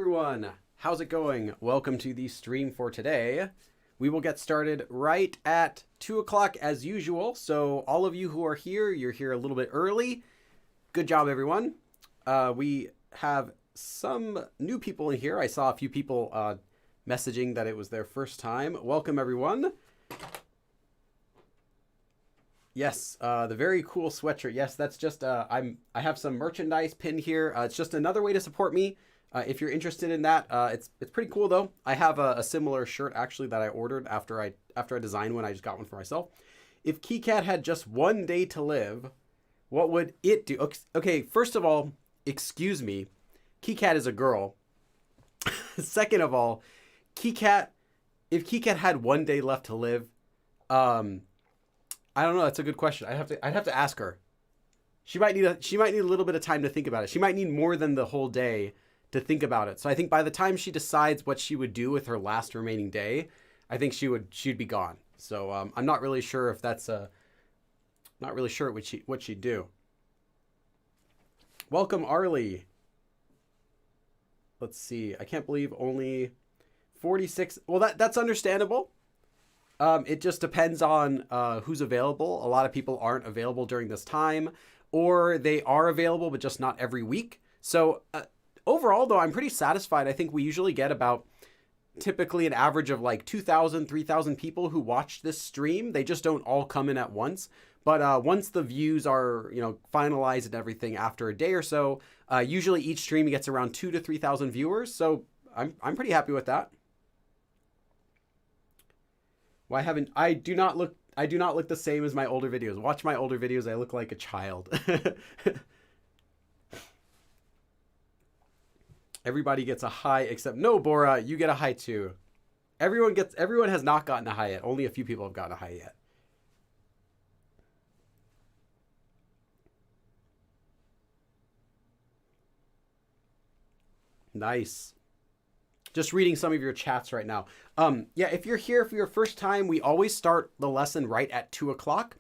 everyone, how's it going? Welcome to the stream for today. We will get started right at 2 o'clock as usual. So all of you who are here, you're here a little bit early. Good job, everyone. We have some new people in here. I saw a few people messaging that it was their first time. Welcome, everyone. Yes, the very cool sweatshirt. Yes, that's just, I have some merchandise pinned here. It's just another way to support me. If you're interested in that, it's pretty cool though. I have a similar shirt actually that I ordered after I designed one. I just got one for myself. If KiCad had just one day to live, what would it do? Okay, first of all, excuse me. KiCad is a girl. Second of all, if KiCad had one day left to live, I don't know. That's a good question. I'd have to ask her. She might need a little bit of time to think about it. She might need more than the whole day to think about it. So I think by the time she decides what she would do with her last remaining day, I think she'd be gone. So I'm not really sure if that's not really sure what she'd do. Welcome, Arlie. Let's see. I can't believe only 46. Well, that's understandable. It just depends on who's available. A lot of people aren't available during this time, or they are available, but just not every week. So overall, though, I'm pretty satisfied. I think we usually get about typically an average of like 2,000, 3,000 people who watch this stream. They just don't all come in at once. But once the views are, finalized and everything after a day or so, usually each stream gets around 2,000 to 3,000 viewers. So I'm pretty happy with that. Why haven't I do not look the same as my older videos. Watch my older videos, I look like a child. Everybody gets a high except no, Bora, you get a high too. Everyone has not gotten a high yet. Only a few people have gotten a high yet. Nice. Just reading some of your chats right now. Yeah, if you're here for your first time, we always start the lesson right at 2 o'clock.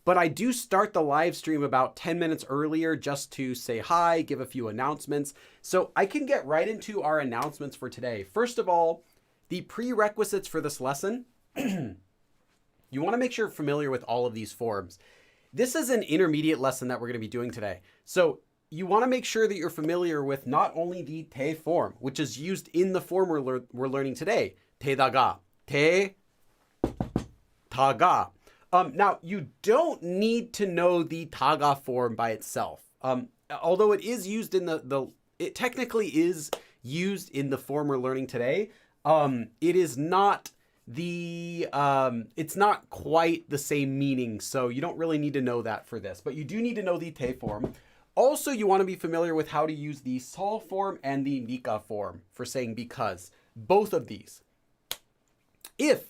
But I do start the live stream about 10 minutes earlier just to say hi, give a few announcements. So I can get right into our announcements for today. First of all, the prerequisites for this lesson. You want to make sure you're familiar with all of these forms. This is an intermediate lesson that we're going to be doing today. So you want to make sure that you're familiar with not only the te form, which is used in the form we're learning today. Te daga. Te taga. Now, you don't need to know the taga form by itself. Although it is used in it technically is used in the form we're learning today. It is not it's not quite the same meaning. So you don't really need to know that for this, but you do need to know the te form. Also, you want to be familiar with how to use the sol form and the nika form for saying because. Both of these. If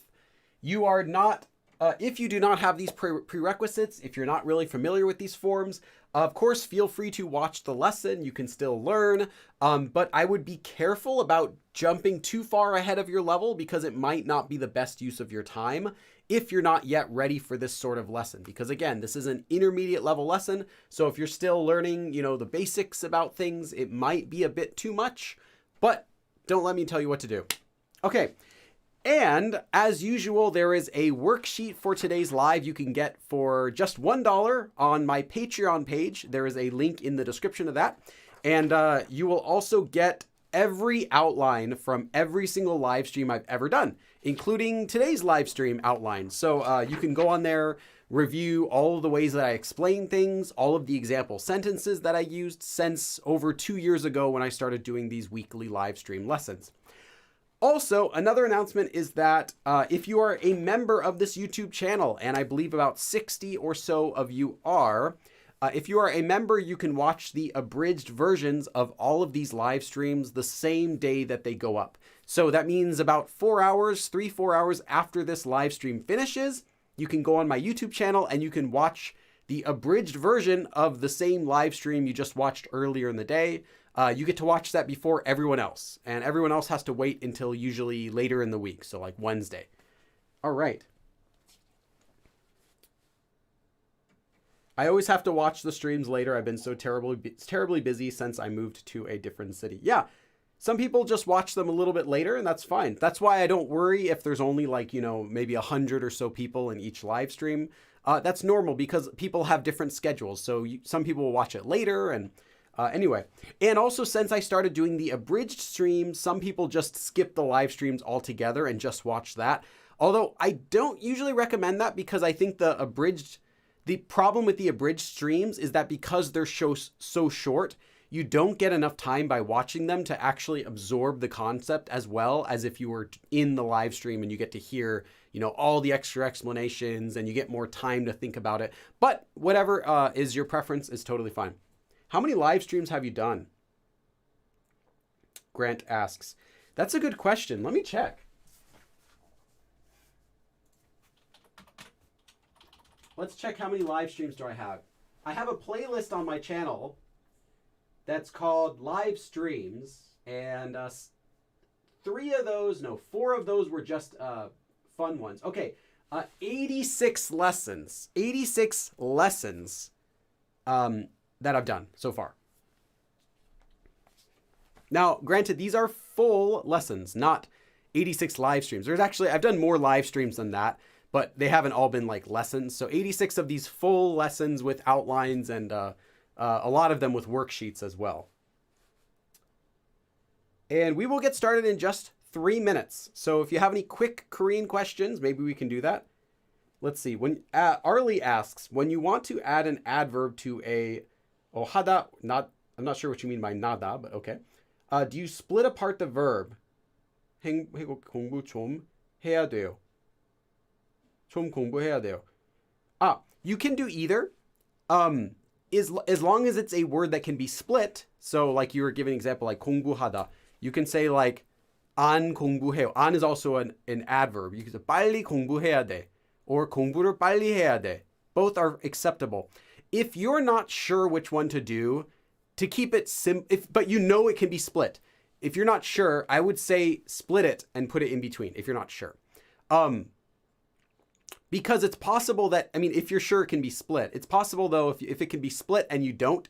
you do not have these prerequisites, if you're not really familiar with these forms, of course, feel free to watch the lesson. You can still learn, but I would be careful about jumping too far ahead of your level because it might not be the best use of your time if you're not yet ready for this sort of lesson. Because again, this is an intermediate level lesson. So if you're still learning, the basics about things, it might be a bit too much, but don't let me tell you what to do. Okay. And as usual, there is a worksheet for today's live you can get for just $1 on my Patreon page. There is a link in the description of that. And you will also get every outline from every single live stream I've ever done, including today's live stream outline. So you can go on there, review all of the ways that I explain things, all of the example sentences that I used since over 2 years ago when I started doing these weekly live stream lessons. Also, another announcement is that if you are a member of this YouTube channel, and I believe about 60 or so of you are, if you are a member, you can watch the abridged versions of all of these live streams the same day that they go up. So that means about 4 hours, 3-4 hours after this live stream finishes, you can go on my YouTube channel and you can watch the abridged version of the same live stream you just watched earlier in the day. You get to watch that before everyone else, and everyone else has to wait until usually later in the week, so like Wednesday. All right. I always have to watch the streams later. I've been so terribly busy since I moved to a different city. Yeah. Some people just watch them a little bit later, and that's fine. That's why I don't worry if there's only like, maybe 100 or so people in each live stream. That's normal because people have different schedules. So some people will watch it later. And anyway, and also since I started doing the abridged streams, some people just skip the live streams altogether and just watch that. Although I don't usually recommend that because I think the problem with the abridged streams is that because they're so short, you don't get enough time by watching them to actually absorb the concept as well as if you were in the live stream and you get to hear, all the extra explanations and you get more time to think about it. But whatever is your preference is totally fine. How many live streams have you done? Grant asks. That's a good question. Let me check. Let's check how many live streams do I have. I have a playlist on my channel that's called live streams, and 4 of those were just fun ones. Okay, 86 lessons. 86 lessons that I've done so far. Now, granted, these are full lessons, not 86 live streams. I've done more live streams than that, but they haven't all been like lessons. So 86 of these full lessons with outlines and a lot of them with worksheets as well. And we will get started in just 3 minutes. So if you have any quick Korean questions, maybe we can do that. Let's see. When Arlie asks, when you want to add an adverb to a hada, I'm not sure what you mean by nada, but okay. Do you split apart the verb? 공부 좀 해야 돼요. 좀 공부해야 돼요. You can do either. As long as it's a word that can be split. So like you were giving an example like 공부하다. You can say like 안 공부해요. 안 is also an adverb. You can say 빨리 공부해야 돼. Or 공부를 빨리 해야 돼. Both are acceptable. If you're not sure which one to do, to keep it but it can be split. If you're not sure, I would say split it and put it in between if you're not sure. Because it's possible that, if you're sure it can be split. It's possible though, if it can be split and you don't,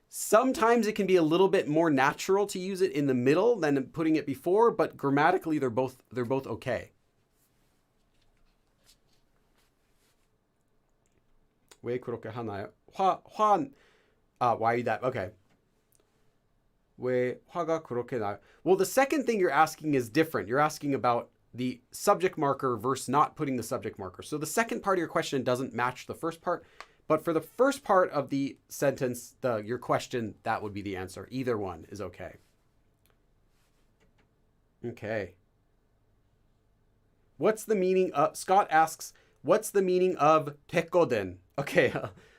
sometimes it can be a little bit more natural to use it in the middle than putting it before, but grammatically they're both okay. 왜 그렇게 하나요? why that? Okay. 왜 화가 그렇게 나요? Well, the second thing you're asking is different. You're asking about the subject marker versus not putting the subject marker. So the second part of your question doesn't match the first part, but for the first part of the sentence, your question, that would be the answer. Either one is okay. Okay. What's the meaning of, Scott asks, what's the meaning of 됐거든? Okay,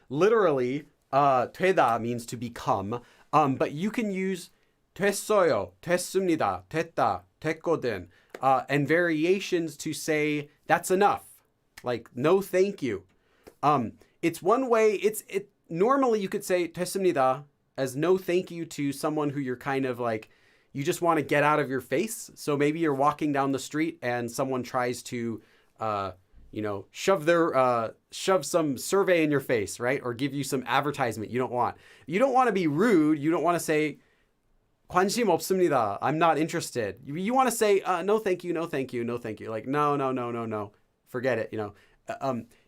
literally, 되다 means to become, but you can use 됐어요, 됐습니다, 됐다, 됐거든, and variations to say that's enough, like no thank you. It's one way. Normally you could say 됐습니다 as no thank you to someone who you're kind of like, you just want to get out of your face. So maybe you're walking down the street and someone tries to shove some survey in your face, right? Or give you some advertisement you don't want. You don't want to be rude. You don't want to say 관심 없습니다. I'm not interested. You want to say no thank you, no thank you, no thank you. Like no. Forget it,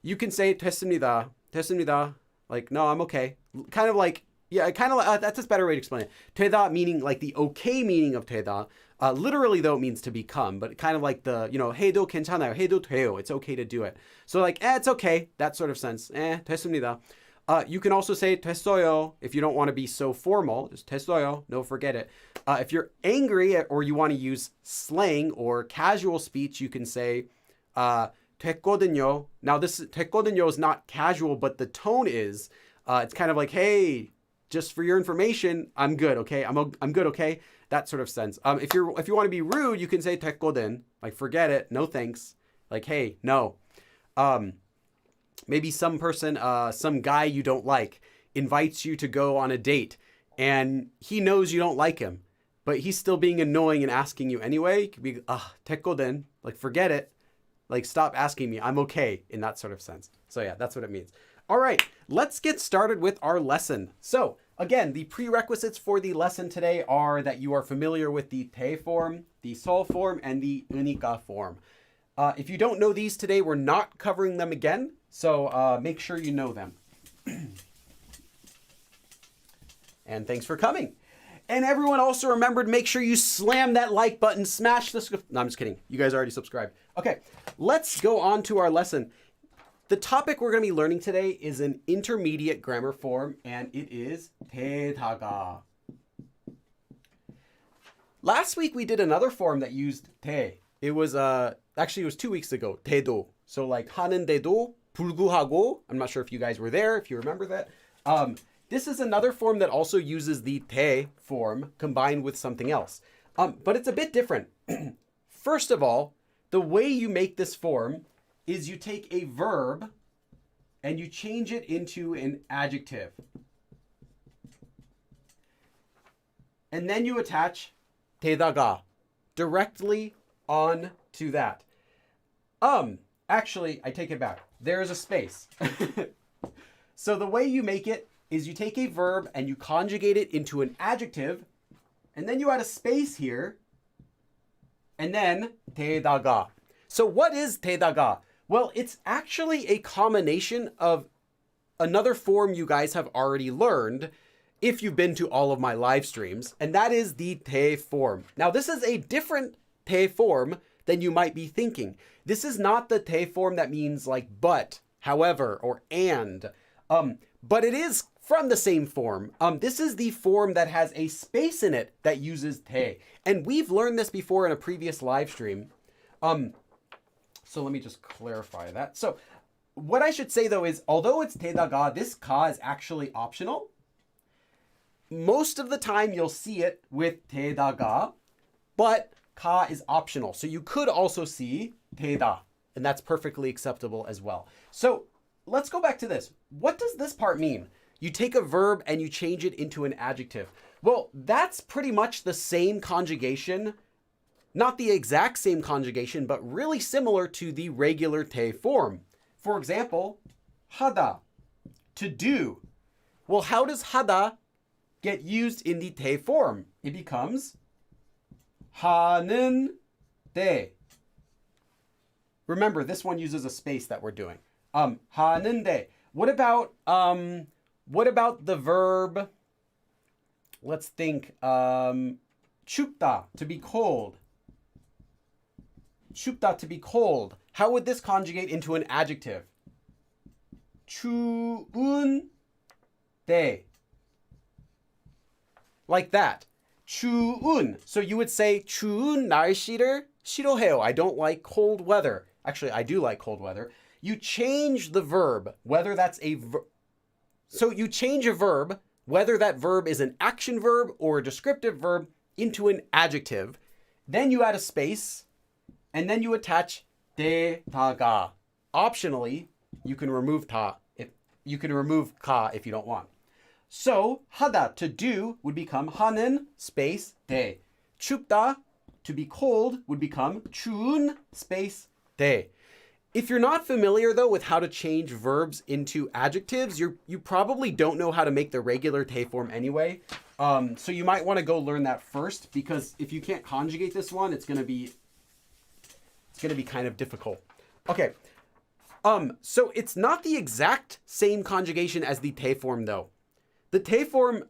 you can say 됐습니다. 됐습니다. Like no, I'm okay. Kind of like that's a better way to explain it. 되다 meaning like the okay meaning of 되다. Literally though it means to become, but kind of like the, 해도 괜찮아요. 해도 돼요. It's okay to do it. So like, it's okay. That sort of sense. 됐습니다. You can also say 됐어요 if you don't want to be so formal. Just 됐어요. No, forget it. If you're angry or you want to use slang or casual speech, you can say 됐거든요. Now this 됐거든요 is not casual, but the tone is. It's kind of like, hey, just for your information, I'm good, okay? I'm good, okay? That sort of sense. If you want to be rude, you can say 됐거든, like forget it, no thanks. Like, hey, no. Maybe some person, some guy you don't like invites you to go on a date and he knows you don't like him, but he's still being annoying and asking you anyway. It could be, 됐거든, like forget it. Like stop asking me, I'm okay, in that sort of sense. So yeah, that's what it means. All right, let's get started with our lesson. So again, the prerequisites for the lesson today are that you are familiar with the te form, the sol form, and the unica form. If you don't know these today, we're not covering them again, so make sure you know them. And thanks for coming. And everyone also remembered, make sure you slam that like button, smash the... No, I'm just kidding. You guys already subscribed. Okay, let's go on to our lesson. The topic we're going to be learning today is an intermediate grammar form, and it is te다가. Last week we did another form that used 대. It was actually it was 2 weeks ago. 대도. So like 하는데도 불구하고. I'm not sure if you guys were there, if you remember that. This is another form that also uses the 대 form combined with something else. But it's a bit different. First of all, the way you make this form is you take a verb and you change it into an adjective. And then you attach 대다가 directly on to that. Actually, I take it back. There is a space. So the way you make it is you take a verb and you conjugate it into an adjective, and then you add a space here, and then 대다가. So what is 대다가? Well, it's actually a combination of another form you guys have already learned if you've been to all of my live streams, and that is the 대 form. Now, this is a different 대 form than you might be thinking. This is not the 대 form that means like but, however, or and, but it is from the same form. This is the form that has a space in it that uses 대. And we've learned this before in a previous live stream. So let me just clarify that. So what I should say though is, although it's 대다가, this 가 is actually optional. Most of the time you'll see it with 대다가, but 가 is optional. So you could also see 대다, and that's perfectly acceptable as well. So let's go back to this. What does this part mean? You take a verb and you change it into an adjective. Well, that's pretty much the same conjugation, not the exact same conjugation, but really similar to the regular 대 form. For example, 하다, to do. Well, how does 하다 get used in the 대 form? It becomes 하는데. Remember, this one uses a space that we're doing. 하는데. What about the verb? Let's think. 춥다, to be cold. 춥다, to be cold. How would this conjugate into an adjective? 추운데. Like that. 추운. So you would say 추운 날씨를 싫어해요. I don't like cold weather. Actually, I do like cold weather. You change the verb, whether that's a verb. So you change a verb, whether that verb is an action verb or a descriptive verb, into an adjective. Then you add a space, and then you attach 대다가. Optionally, you can remove 다. You can remove 가 if you don't want. So 하다, to do, would become 하는 space 대. 춥다, to be cold, would become 추운 space 대. If you're not familiar, though, with how to change verbs into adjectives, you probably don't know how to make the regular 대 form anyway. So you might want to go learn that first, because if you can't conjugate this one, it's going to be kind of difficult. Okay. So it's not the exact same conjugation as the 대 form, though. The 대 form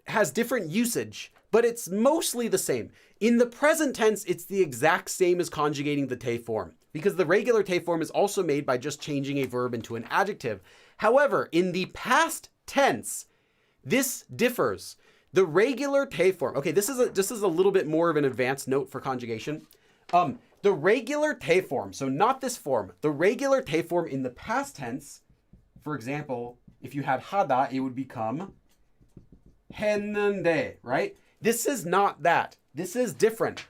has different usage, but it's mostly the same. In the present tense, it's the exact same as conjugating the 대 form, because the regular 대 form is also made by just changing a verb into an adjective. However, in the past tense, this differs. The regular 대 form, okay, this is a little bit more of an advanced note for conjugation. The regular 대 form, so not this form, the regular 대 form in the past tense, for example, if you had 하다, it would become 했는데, right? This is not that. This is different.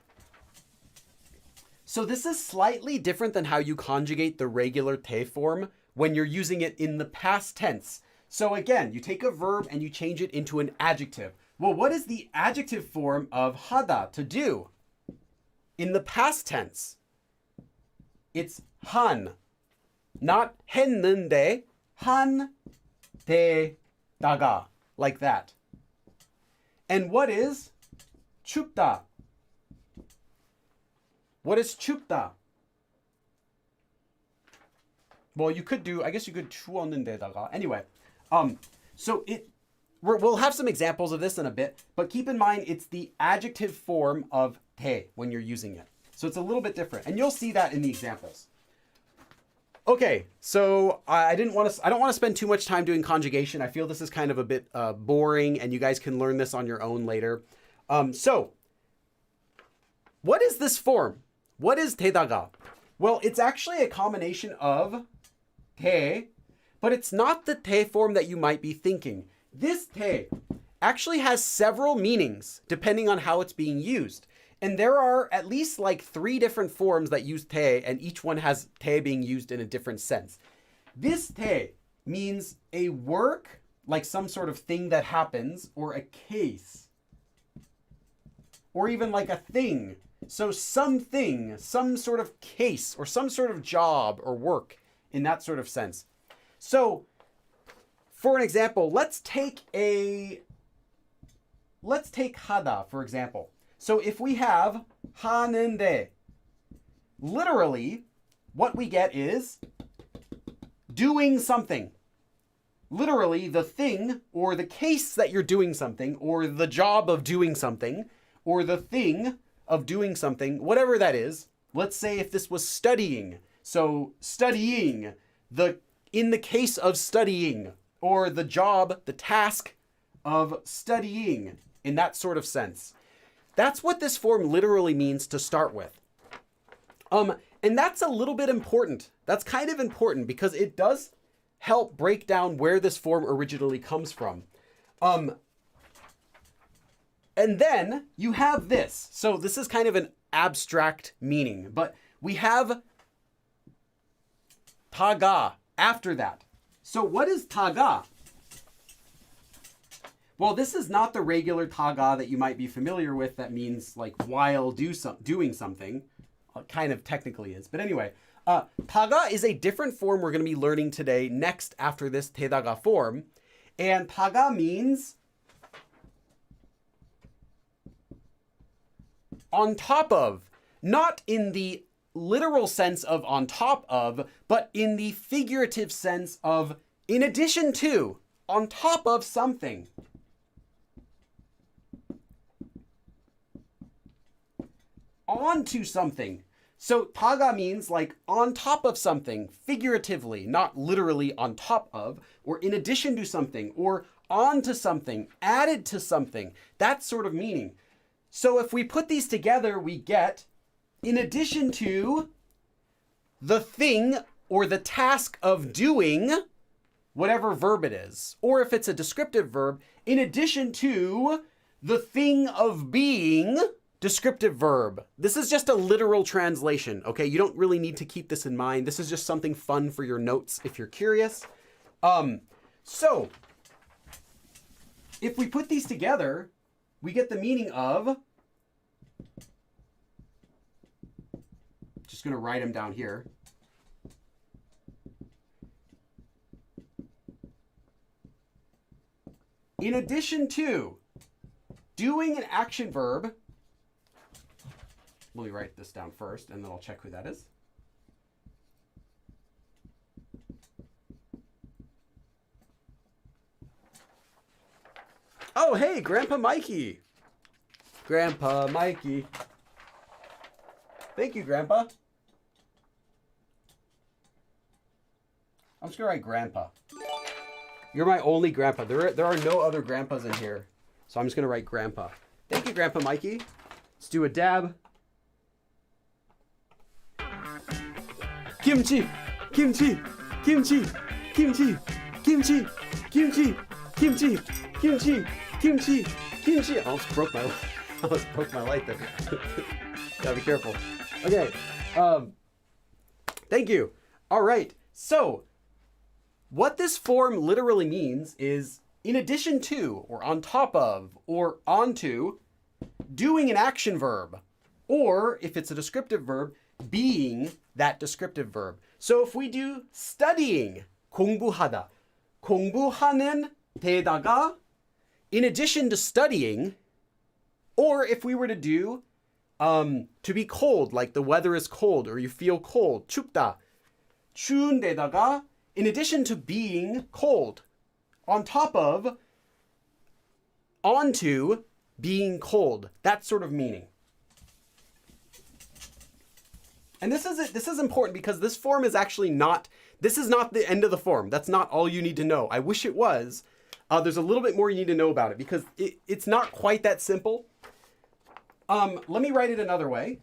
So this is slightly different than how you conjugate the regular 대 form when you're using it in the past tense. So again, you take a verb and you change it into an adjective. Well, what is the adjective form of 하다, to do? In the past tense, it's 한, not 했는데, 한 대다가, like that. And what is 춥다? What is 춥다? Well, you could do, I guess you could 추웠는데다가. Anyway, so we'll have some examples of this in a bit, but keep in mind it's the adjective form of 대 when you're using it. So it's a little bit different, and you'll see that in the examples. Okay, so I don't want to spend too much time doing conjugation. I feel this is kind of a bit boring, and you guys can learn this on your own later. So, what is this form? What is 대다가? Well, it's actually a combination of 대, but it's not the 대 form that you might be thinking. This 대 actually has several meanings depending on how it's being used. And there are at least like 3 different forms that use 대, and each one has 대 being used in a different sense. This 대 means a work, like some sort of thing that happens, or a case, or even like a thing. So something, some sort of case, or some sort of job or work in that sort of sense. So for an example, let's take 하다, for example. So if we have 하는데, literally what we get is doing something. Literally the thing or the case that you're doing something, or the job of doing something, or the thing of doing something, whatever that is. Let's say if this was studying. So studying, in the case of studying, or the job, the task of studying, in that sort of sense. That's what this form literally means to start with. And that's a little bit important. That's kind of important because it does help break down where this form originally comes from. And then you have this. So this is kind of an abstract meaning, but we have 타가 after that. So what is 타가? Well, this is not the regular 타가 that you might be familiar with that means like while doing something. Kind of technically is. But anyway, 타가 is a different form we're going to be learning today next after this 대다가 form. And 타가 means on top of, not in the literal sense of on top of, but in the figurative sense of in addition to, on top of something. Onto something. So 타가 means like on top of something, figuratively, not literally on top of, or in addition to something, or onto something, added to something, that sort of meaning. So if we put these together, we get in addition to the thing or the task of doing whatever verb it is, or if it's a descriptive verb, in addition to the thing of being, descriptive verb. This is just a literal translation, okay? You don't really need to keep this in mind. This is just something fun for your notes if you're curious. So, if we put these together, we get the meaning of, just going to write them down here. In addition to doing an action verb, let me write this down first, and then I'll check who that is. Oh, hey, Grandpa Mikey. Grandpa Mikey. Thank you, Grandpa. I'm just going to write Grandpa. You're my only Grandpa. There are no other Grandpas in here, so I'm just going to write Grandpa. Thank you, Grandpa Mikey. Let's do a dab. Kimchi, kimchi, kimchi, kimchi, kimchi, kimchi, kimchi, kimchi, kimchi, kimchi. I almost broke my light there. Gotta be careful. Okay. Thank you. All right. So, what this form literally means is in addition to, or on top of, or onto, doing an action verb, or if it's a descriptive verb, being that descriptive verb. So if we do studying, 공부하다, 공부하는 데다가 in addition to studying, or if we were to do to be cold, like the weather is cold or you feel cold, 춥다. 추운 데다가 in addition to being cold, on top of, onto being cold. That sort of meaning. And this is important because this form is actually not, this is not the end of the form. That's not all you need to know. I wish it was. There's a little bit more you need to know about it because it's not quite that simple. Let me write it another way.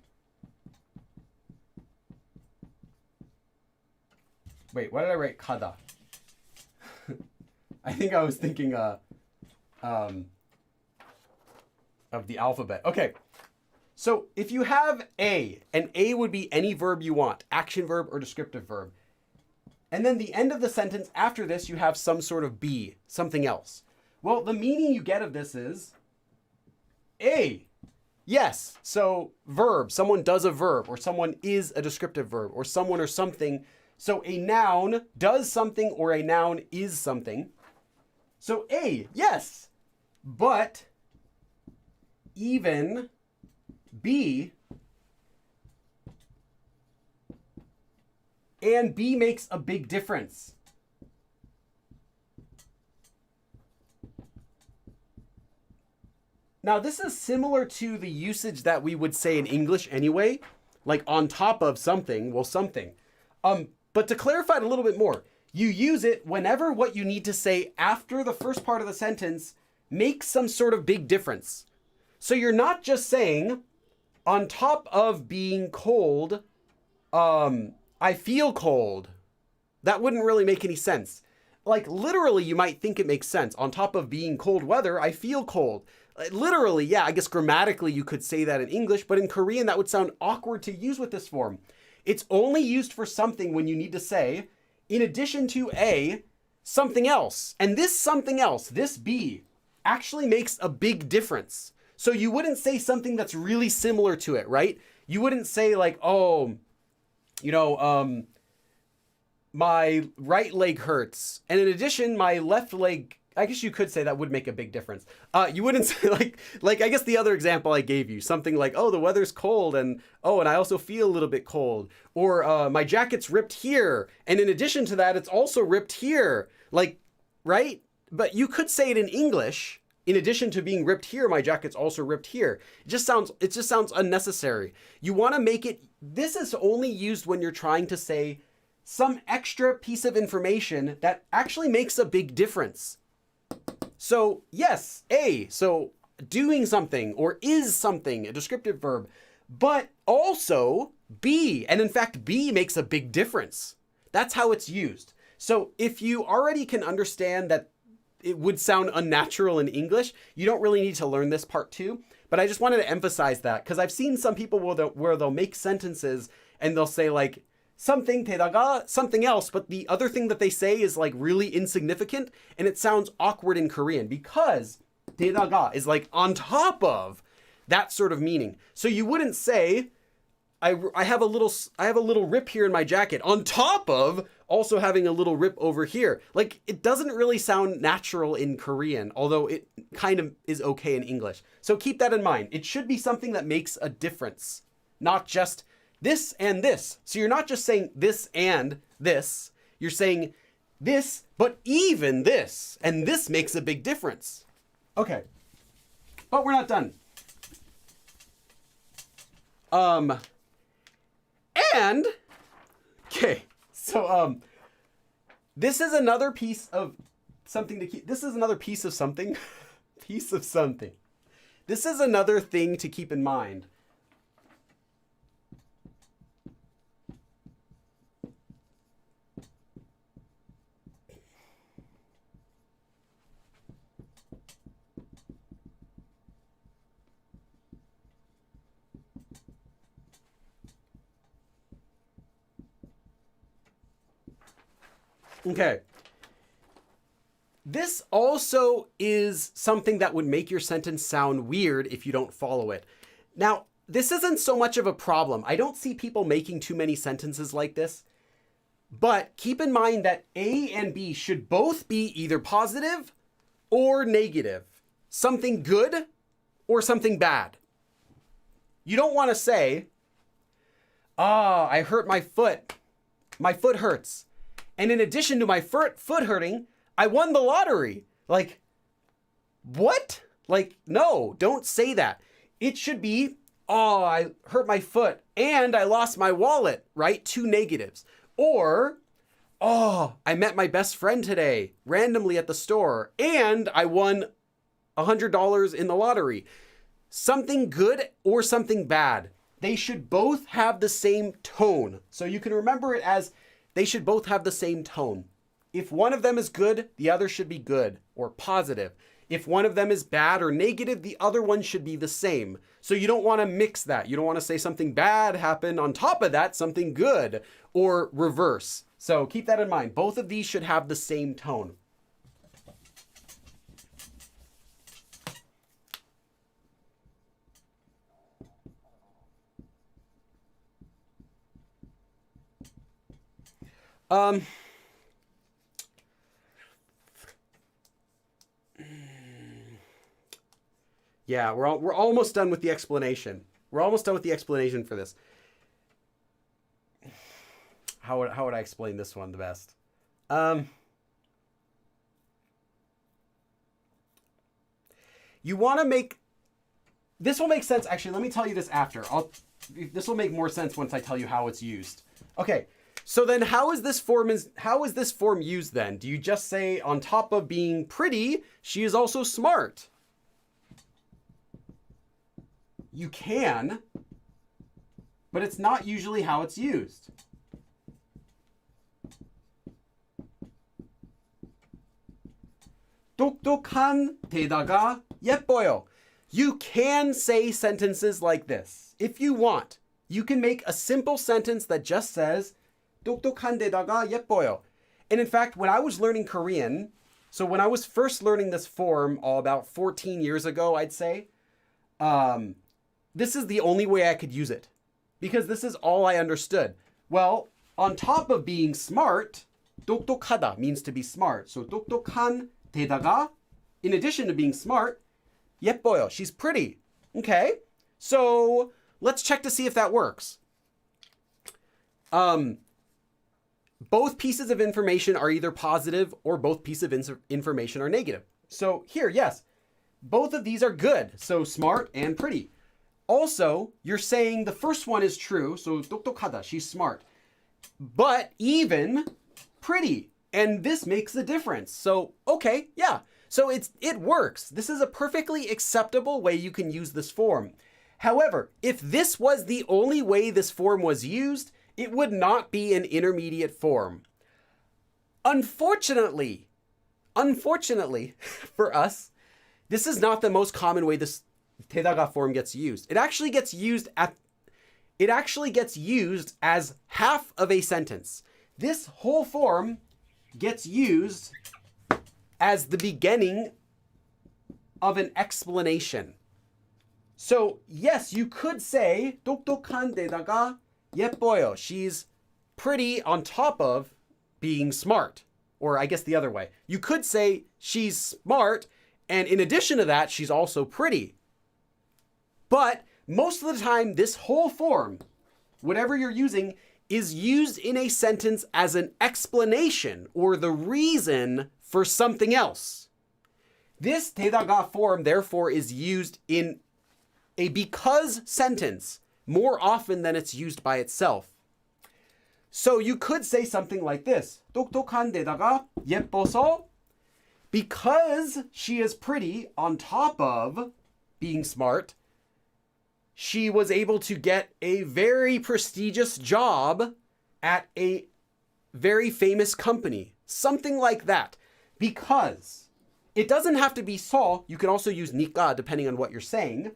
Wait, why did I write kada? I think I was thinking of the alphabet. Okay, so if you have a, and a would be any verb you want, action verb or descriptive verb. And then the end of the sentence after this, you have some sort of be, something else. Well, the meaning you get of this is a. Yes, so verb, someone does a verb, or someone is a descriptive verb, or someone or something. So a noun does something, or a noun is something. So a, yes, but even B, and B makes a big difference. Now, this is similar to the usage that we would say in English anyway, like on top of something, well, something. But to clarify it a little bit more, you use it whenever what you need to say after the first part of the sentence makes some sort of big difference. So you're not just saying, on top of being cold, I feel cold. That wouldn't really make any sense. Like literally, you might think it makes sense. On top of being cold weather, I feel cold. Literally, yeah, I guess grammatically you could say that in English, but in Korean that would sound awkward to use with this form. It's only used for something when you need to say, in addition to a, something else. And this something else, this be, actually makes a big difference. So you wouldn't say something that's really similar to it, right? You wouldn't say like, oh, my right leg hurts. And in addition, my left leg, I guess you could say that would make a big difference. You wouldn't say like I guess the other example I gave you, something like, oh, the weather's cold and I also feel a little bit cold. Or my jacket's ripped here. And in addition to that, it's also ripped here. Like, right? But you could say it in English. In addition to being ripped here, my jacket's also ripped here. It just sounds unnecessary. You want to make it, this is only used when you're trying to say some extra piece of information that actually makes a big difference. So yes, a, so doing something or is something, a descriptive verb, but also be, and in fact, be makes a big difference. That's how it's used. So if you already can understand that it would sound unnatural in English, you don't really need to learn this part too, but I just wanted to emphasize that because I've seen some people where they'll make sentences and they'll say like, something 대다가 something else, but the other thing that they say is like really insignificant and it sounds awkward in Korean because 대다가 is like on top of that sort of meaning. So you wouldn't say I have a little rip here in my jacket on top of also having a little rip over here. Like it doesn't really sound natural in Korean, although it kind of is okay in English. So keep that in mind. It should be something that makes a difference, not just this and this. So you're not just saying this and this. You're saying this, but even this. And this makes a big difference. Okay. But we're not done. And, okay. So, this is another piece of something to keep. This is another piece of something. Piece of something. This is another thing to keep in mind. Okay. This also is something that would make your sentence sound weird if you don't follow it. Now, this isn't so much of a problem. I don't see people making too many sentences like this. But keep in mind that A and B should both be either positive or negative. something good or something bad. You don't want to say, I hurt my foot. My foot hurts. And in addition to my foot hurting, I won the lottery. Like, what? Like, no, don't say that. It should be, I hurt my foot and I lost my wallet, right? Two negatives. Or, I met my best friend today randomly at the store and I won $100 in the lottery. Something good or something bad. They should both have the same tone. So you can remember it as they should both have the same tone. If one of them is good, the other should be good or positive. If one of them is bad or negative, the other one should be the same. So you don't want to mix that. You don't want to say something bad happened on top of that, something good, or reverse. So keep that in mind. Both of these should have the same tone. Yeah, we're almost done with the explanation. We're almost done with the explanation for this. How would I explain this one the best? You want to make this will make sense. Actually, let me tell you this after. This will make more sense once I tell you how it's used. Okay. So then how is this form used then? Do you just say on top of being pretty, she is also smart? You can, but it's not usually how it's used. 똑똑한 데다가 예뻐요. You can say sentences like this. If you want, you can make a simple sentence that just says 똑똑한 데다가 예뻐요. And in fact, when I was learning Korean, so when I was first learning this form about 14 years ago, I'd say, this is the only way I could use it because this is all I understood. Well, on top of being smart, 똑똑하다 means to be smart. So 똑똑한 데다가, in addition to being smart, 예뻐요, she's pretty. Okay, so let's check to see if that works. Both pieces of information are either positive or both pieces of information are negative. So here, yes, both of these are good. So smart and pretty. Also, you're saying the first one is true. So 똑똑하다, she's smart. But even pretty. And this makes a difference. So, okay, yeah. So it works. This is a perfectly acceptable way you can use this form. However, if this was the only way this form was used, it would not be an intermediate form. Unfortunately for us, this is not the most common way this 데다가 form gets used. It actually gets used as half of a sentence. This whole form gets used as the beginning of an explanation. So yes, you could say 똑똑한 데다가 예뻐요. She's pretty on top of being smart. Or I guess the other way. You could say she's smart, and in addition to that, she's also pretty. But most of the time, this whole form, whatever you're using, is used in a sentence as an explanation or the reason for something else. This 데다가 form, therefore, is used in a because sentence more often than it's used by itself. So you could say something like this. 똑똑한 데다가 예뻐서, because she is pretty on top of being smart, she was able to get a very prestigious job at a very famous company. Something like that. Because it doesn't have to be so. You can also use 니까 depending on what you're saying.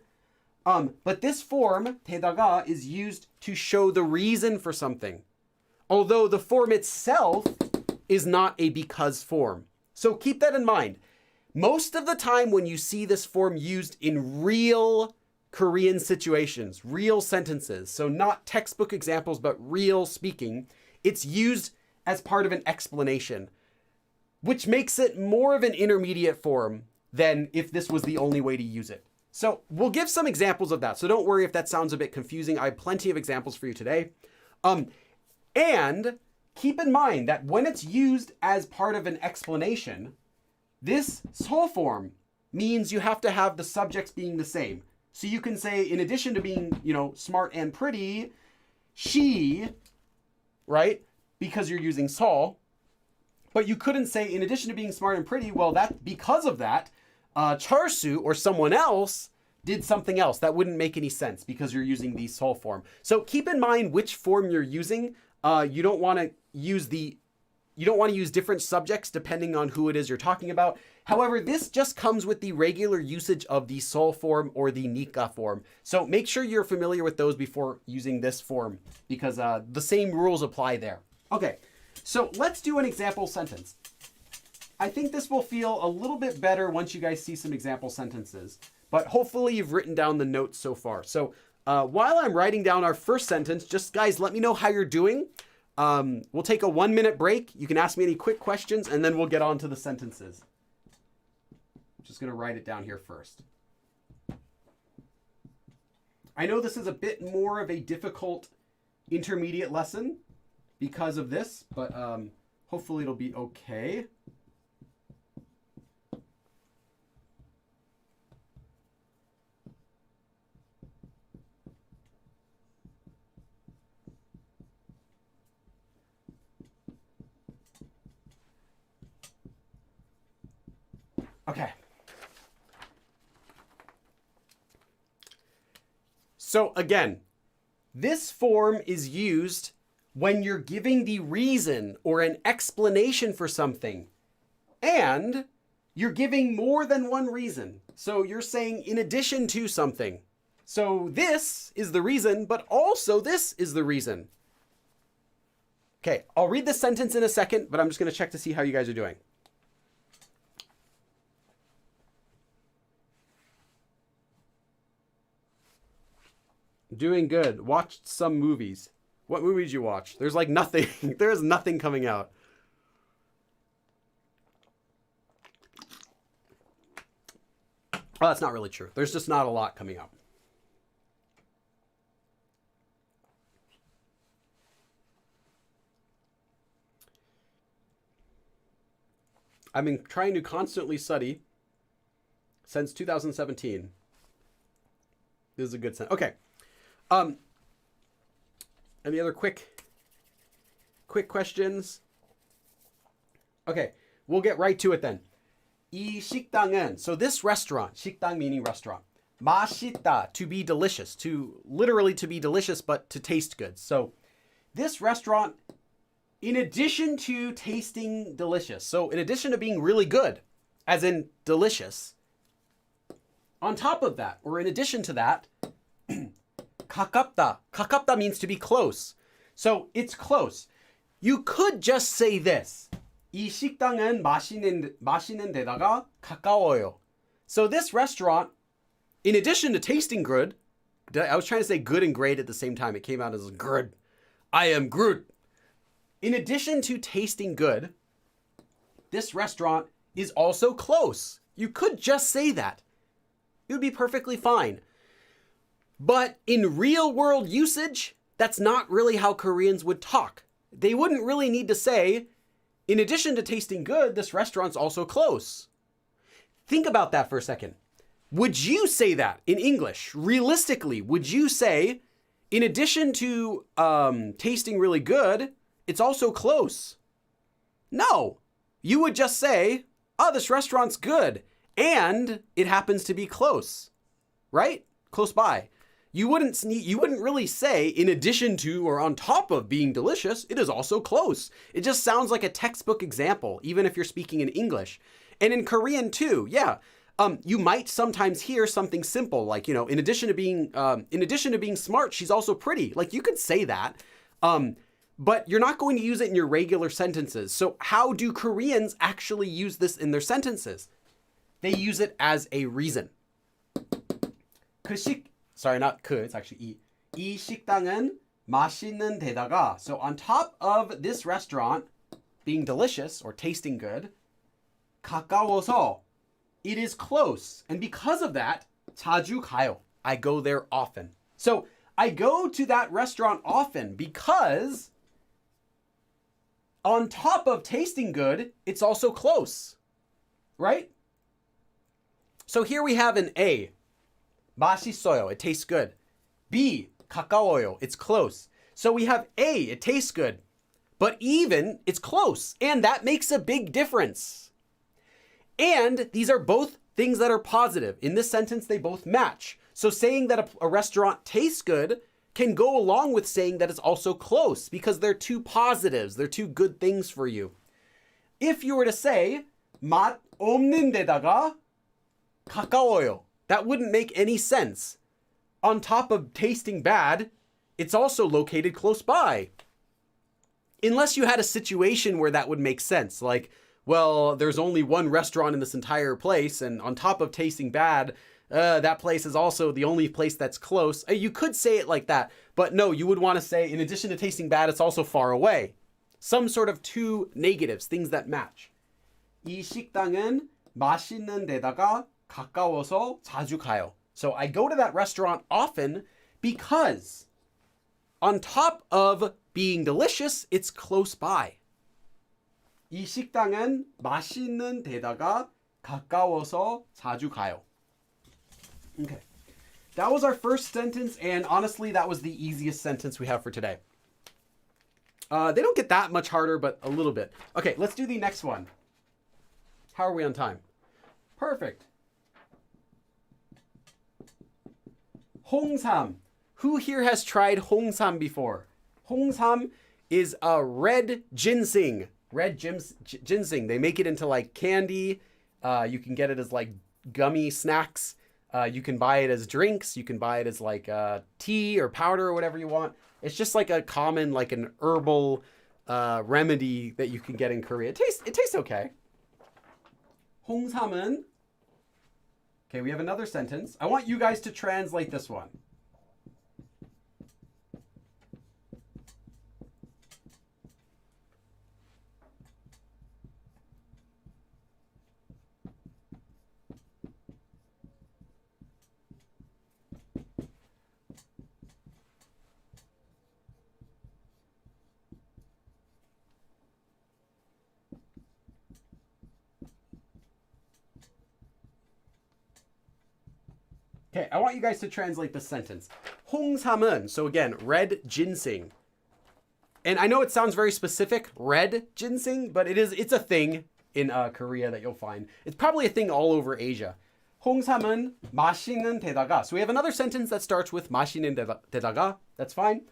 But this form, 데다가, is used to show the reason for something. Although the form itself is not a because form. So keep that in mind. Most of the time when you see this form used in real Korean situations, real sentences, so not textbook examples, but real speaking, it's used as part of an explanation, which makes it more of an intermediate form than if this was the only way to use it. So we'll give some examples of that. So don't worry if that sounds a bit confusing. I have plenty of examples for you today. And keep in mind that when it's used as part of an explanation, this sole form means you have to have the subjects being the same. So you can say, in addition to being, smart and pretty, she, right? Because you're using Sol. But you couldn't say, in addition to being smart and pretty, well, because of that, Charsu or someone else did something else. That wouldn't make any sense because you're using the Sol form. So keep in mind which form you're using. You don't want to use different subjects depending on who it is you're talking about. However, this just comes with the regular usage of the Sol form or the Nika form. So make sure you're familiar with those before using this form because the same rules apply there. Okay, so let's do an example sentence. I think this will feel a little bit better once you guys see some example sentences, but hopefully you've written down the notes so far. So while I'm writing down our first sentence, just guys, let me know how you're doing. We'll take a 1-minute break. You can ask me any quick questions and then we'll get on to the sentences. I'm just going to write it down here first. I know this is a bit more of a difficult intermediate lesson because of this, but hopefully it'll be okay. Okay. So again, this form is used when you're giving the reason or an explanation for something, and you're giving more than one reason. So you're saying in addition to something. So this is the reason, but also this is the reason. Okay, I'll read the sentence in a second, but I'm just going to check to see how you guys are doing. Doing good. Watched some movies. What movies you watch? There's like nothing. There's nothing coming out. Oh, that's not really true. There's just not a lot coming out. I've been trying to constantly study since 2017. This is a good sense. Okay. Any other quick questions? Okay, we'll get right to it then. 이 식당은, so this restaurant, 식당 meaning restaurant. 맛있다, to be delicious, literally to be delicious, but to taste good. So this restaurant, in addition to tasting delicious, so in addition to being really good, as in delicious, on top of that, or in addition to that, 가깝다. 가깝다 means to be close. So it's close. You could just say this. 이 식당은 맛있는 데다가 가까워요. So this restaurant, in addition to tasting good, I was trying to say good and great at the same time. It came out as good. I am Groot. In addition to tasting good, this restaurant is also close. You could just say that. It would be perfectly fine. But in real world usage, that's not really how Koreans would talk. They wouldn't really need to say, in addition to tasting good, this restaurant's also close. Think about that for a second. Would you say that in English? Realistically, would you say, in addition to tasting really good, it's also close? No. You would just say, oh, this restaurant's good, and it happens to be close, right? Close by. You wouldn't really say, in addition to or on top of being delicious, it is also close. It just sounds like a textbook example, even if you're speaking in English. And in Korean too, yeah. You might sometimes hear something simple like, in addition to being smart, she's also pretty. Like you could say that, but you're not going to use it in your regular sentences. So how do Koreans actually use this in their sentences? They use it as a reason. Sorry, not 그, it's actually 이 식당은 맛있는 데다가. So on top of this restaurant being delicious or tasting good, 가까워서 it is close. And because of that, 자주 가요. I go there often. So I go to that restaurant often because on top of tasting good, it's also close, right? So here we have an A, 맛있어요, it tastes good. B, 가까워요, it's close. So we have A, it tastes good, but even, it's close, and that makes a big difference. And these are both things that are positive. In this sentence, they both match. So saying that a restaurant tastes good can go along with saying that it's also close because they're two positives. They're two good things for you. If you were to say, 맛 없는 데다가 가까워요, that wouldn't make any sense. On top of tasting bad, it's also located close by. Unless you had a situation where that would make sense. Like, well, there's only one restaurant in this entire place, and on top of tasting bad, that place is also the only place that's close. You could say it like that, but no, you would want to say, in addition to tasting bad, it's also far away. Some sort of two negatives, things that match. 이 식당은 맛있는 데다가 가까워서 자주 가요. So I go to that restaurant often because on top of being delicious, it's close by. 이 식당은 맛있는 데다가 가까워서 자주 가요. Okay, that was our first sentence, and honestly, that was the easiest sentence we have for today. They don't get that much harder, but a little bit. Okay, let's do the next one. How are we on time? Perfect. 홍삼. Who here has tried 홍삼 before? 홍삼 is a red ginseng. Red ginseng. They make it into like candy. You can get it as like gummy snacks. You can buy it as drinks. You can buy it as like tea or powder or whatever you want. It's just like a common, like an herbal remedy that you can get in Korea. It tastes okay. 홍삼은. Okay, we have another sentence. I want you guys to translate this one. Okay, I want you guys to translate this sentence. 홍삼은, so again, red ginseng. And I know it sounds very specific, red ginseng, but it's a thing in Korea that you'll find. It's probably a thing all over Asia. 홍삼은 맛있는 데다가. So we have another sentence that starts with 맛있는 데다가. That's fine.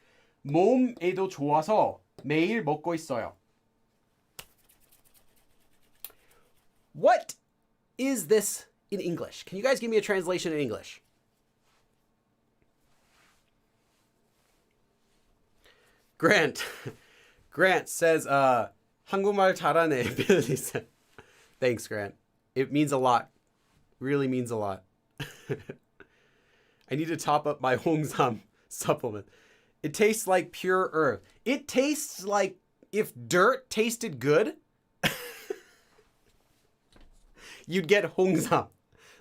몸에도 좋아서 매일 먹고 있어요. What is this in English? Can you guys give me a translation in English? Grant says, 한국말 잘하네, Billy said. Thanks, Grant. It means a lot. Really means a lot. I need to top up my 홍삼 supplement. It tastes like pure earth. It tastes like if dirt tasted good, you'd get 홍삼.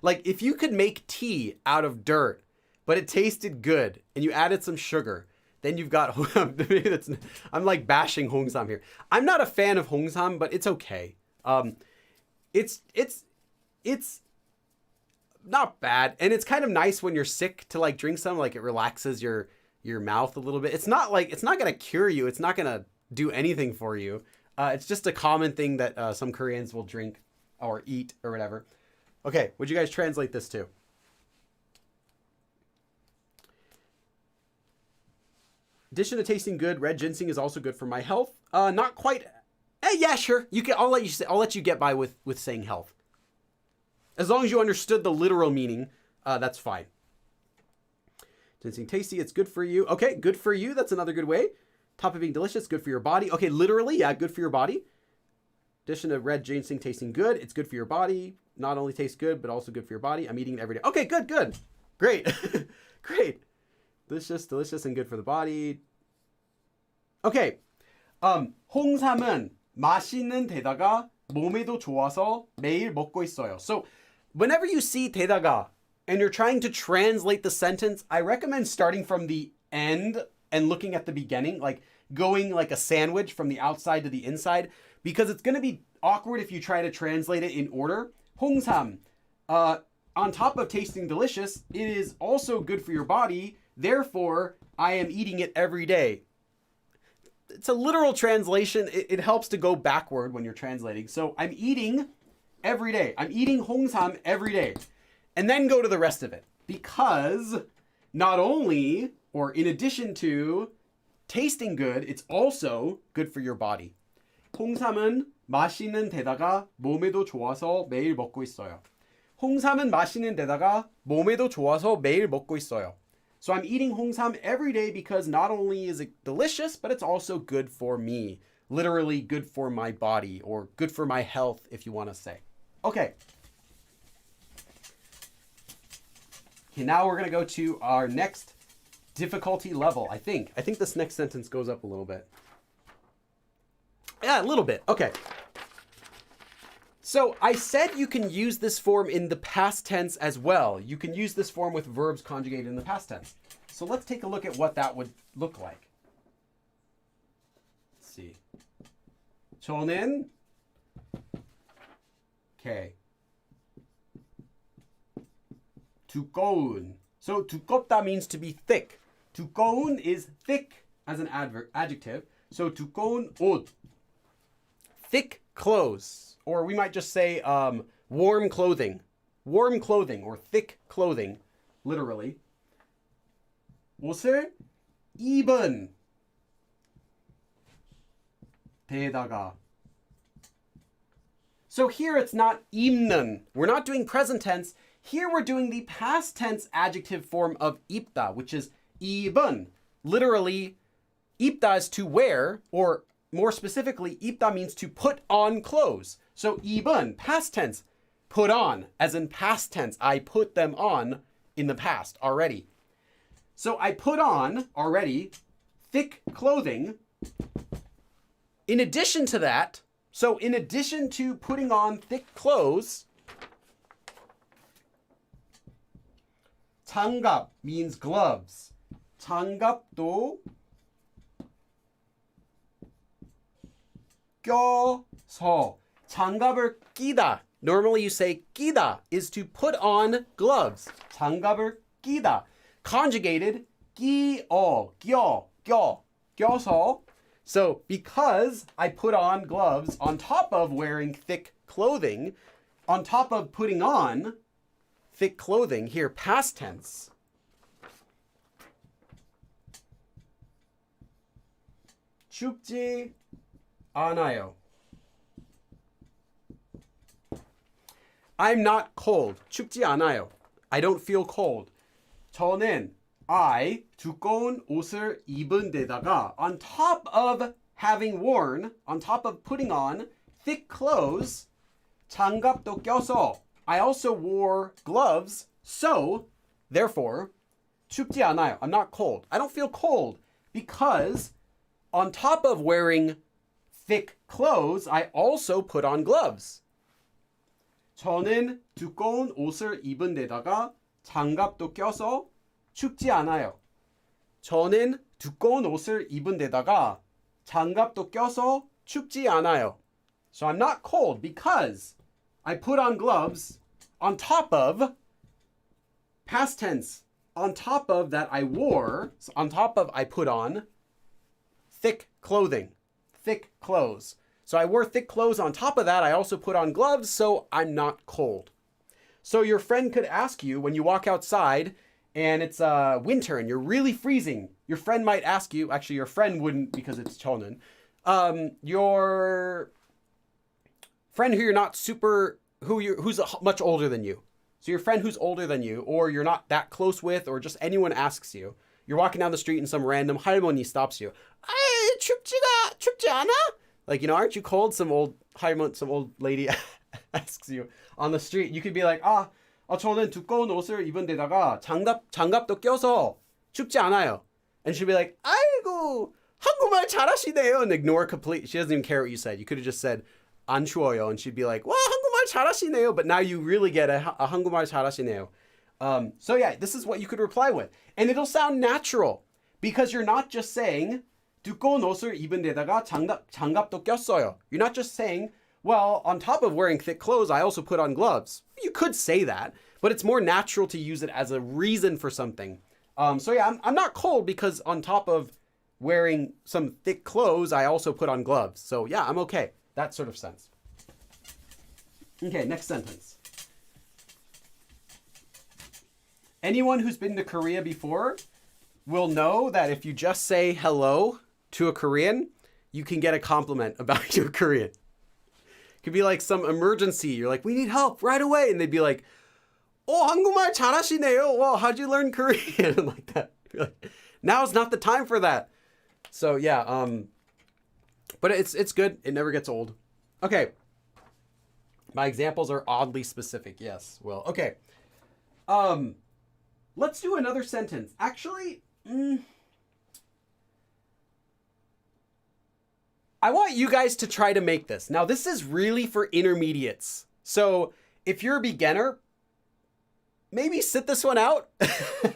Like if you could make tea out of dirt, but it tasted good, and you added some sugar, then you've got 홍삼. I'm like bashing 홍삼 here. I'm not a fan of 홍삼, but it's okay. It's not bad, and it's kind of nice when you're sick to like drink some. Like it relaxes your mouth a little bit. It's not gonna cure you. It's not gonna do anything for you. It's just a common thing that some Koreans will drink or eat or whatever. Okay, would you guys translate this to? Addition to tasting good, red ginseng is also good for my health. Not quite. Yeah, sure. You can. I'll let you get by with saying health. As long as you understood the literal meaning, that's fine. Ginseng tasty, it's good for you. Okay, good for you. That's another good way. Top of being delicious, good for your body. Okay, literally, yeah, good for your body. Addition to red ginseng tasting good, it's good for your body. Not only tastes good, but also good for your body. I'm eating it every day. Okay, good. Great. Great. Delicious and good for the body. Okay. 홍삼은 맛있는 데다가 몸에도 좋아서 매일 먹고 있어요. So whenever you see 대다가 and you're trying to translate the sentence, I recommend starting from the end and looking at the beginning, like going like a sandwich from the outside to the inside, because it's going to be awkward if you try to translate it in order. 홍삼, on top of tasting delicious, it is also good for your body. Therefore, I am eating it every day. It's a literal translation. It helps to go backward when you're translating. So I'm eating every day. I'm eating 홍삼 every day. And then go to the rest of it. Because not only, or in addition to tasting good, it's also good for your body. 홍삼은 맛있는 데다가 몸에도 좋아서 매일 먹고 있어요. 홍삼은 맛있는 데다가 몸에도 좋아서 매일 먹고 있어요. So I'm eating 홍삼 every day because not only is it delicious, but it's also good for me. Literally good for my body, or good for my health, if you want to say. Okay, now we're going to go to our next difficulty level, I think. I think this next sentence goes up a little bit. Yeah, a little bit. Okay. So I said you can use this form in the past tense as well. You can use this form with verbs conjugated in the past tense. So let's take a look at what that would look like. Let's see. 저는 okay. 두꺼운. So 두껍다 means to be thick. 두꺼운 is thick as an adjective. So 두꺼운 옷. Thick clothes. Or we might just say warm clothing. Warm clothing or thick clothing, literally. 옷을 입은 데다가. So here it's not 입는. We're not doing present tense. Here we're doing the past tense adjective form of 입다, which is 입은. Literally, 입다 is to wear, or more specifically, 입다 means to put on clothes. So 입은, past tense, put on, as in past tense. I put them on in the past already. So I put on already thick clothing. In addition to that, so in addition to putting on thick clothes, 장갑 means gloves. 장갑도 껴서. 장갑을 끼다. Normally you say 끼다 is to put on gloves. 장갑을 끼다. Conjugated 끼어, 껴서. So because I put on gloves on top of wearing thick clothing, on top of putting on thick clothing, here past tense. 춥지 않아요. I'm not cold. 춥지 않아요. I don't feel cold. 저는 I 두꺼운 옷을 입은 데다가 on top of having worn, on top of putting on thick clothes, 장갑도 껴서 I also wore gloves, so therefore 춥지 않아요. I'm not cold. I don't feel cold because on top of wearing thick clothes, I also put on gloves. 저는 두꺼운 옷을 입은 데다가 장갑도 껴서 춥지 않아요. 저는 두꺼운 옷을 입은 데다가 장갑도 껴서 춥지 않아요. So I'm not cold because I put on gloves on top of, past tense, on top of that I wore, on top of I put on thick clothing, thick clothes. So I wore thick clothes. On top of that, I also put on gloves, so I'm not cold. So your friend could ask you when you walk outside and it's winter and you're really freezing. Your friend might ask you, actually your friend wouldn't because it's chonin. Your friend who you're not super, who's much older than you. So your friend who's older than you, or you're not that close with, or just anyone asks you. You're walking down the street and some random 할머니 stops you. 춥지 않아? Like, you know, aren't you cold? Some old lady asks you on the street. You could be like, 저는 두꺼운 옷을 입은 데다가 장갑도 껴서 춥지 않아요. And she'd be like, 아이고, 한국말 잘하시네요. And ignore completely. She doesn't even care what you said. You could have just said, 안 추워요. And she'd be like, 와, 한국말 한국말 잘하시네요. But now you really get a 한국말 잘하시네요. So yeah, this is what you could reply with. And it'll sound natural because you're not just saying 두꺼운 옷을 입은 데다가 장갑도 꼈어요. You're not just saying, well, on top of wearing thick clothes, I also put on gloves. You could say that, but it's more natural to use it as a reason for something. So yeah, I'm not cold because on top of wearing some thick clothes, I also put on gloves. So yeah, I'm okay. That sort of sense. Okay, next sentence. Anyone who's been to Korea before will know that if you just say hello to a Korean, you can get a compliment about your Korean. It could be like some emergency. You're like, we need help right away. And they'd be like, 한국말 잘하시네요. Well, how'd you learn Korean? Like that. Like, now's not the time for that. So yeah, but it's good. It never gets old. Okay. My examples are oddly specific. Yes. Well, okay. Let's do another sentence. Actually, I want you guys to try to make this. Now, this is really for intermediates. So if you're a beginner, maybe sit this one out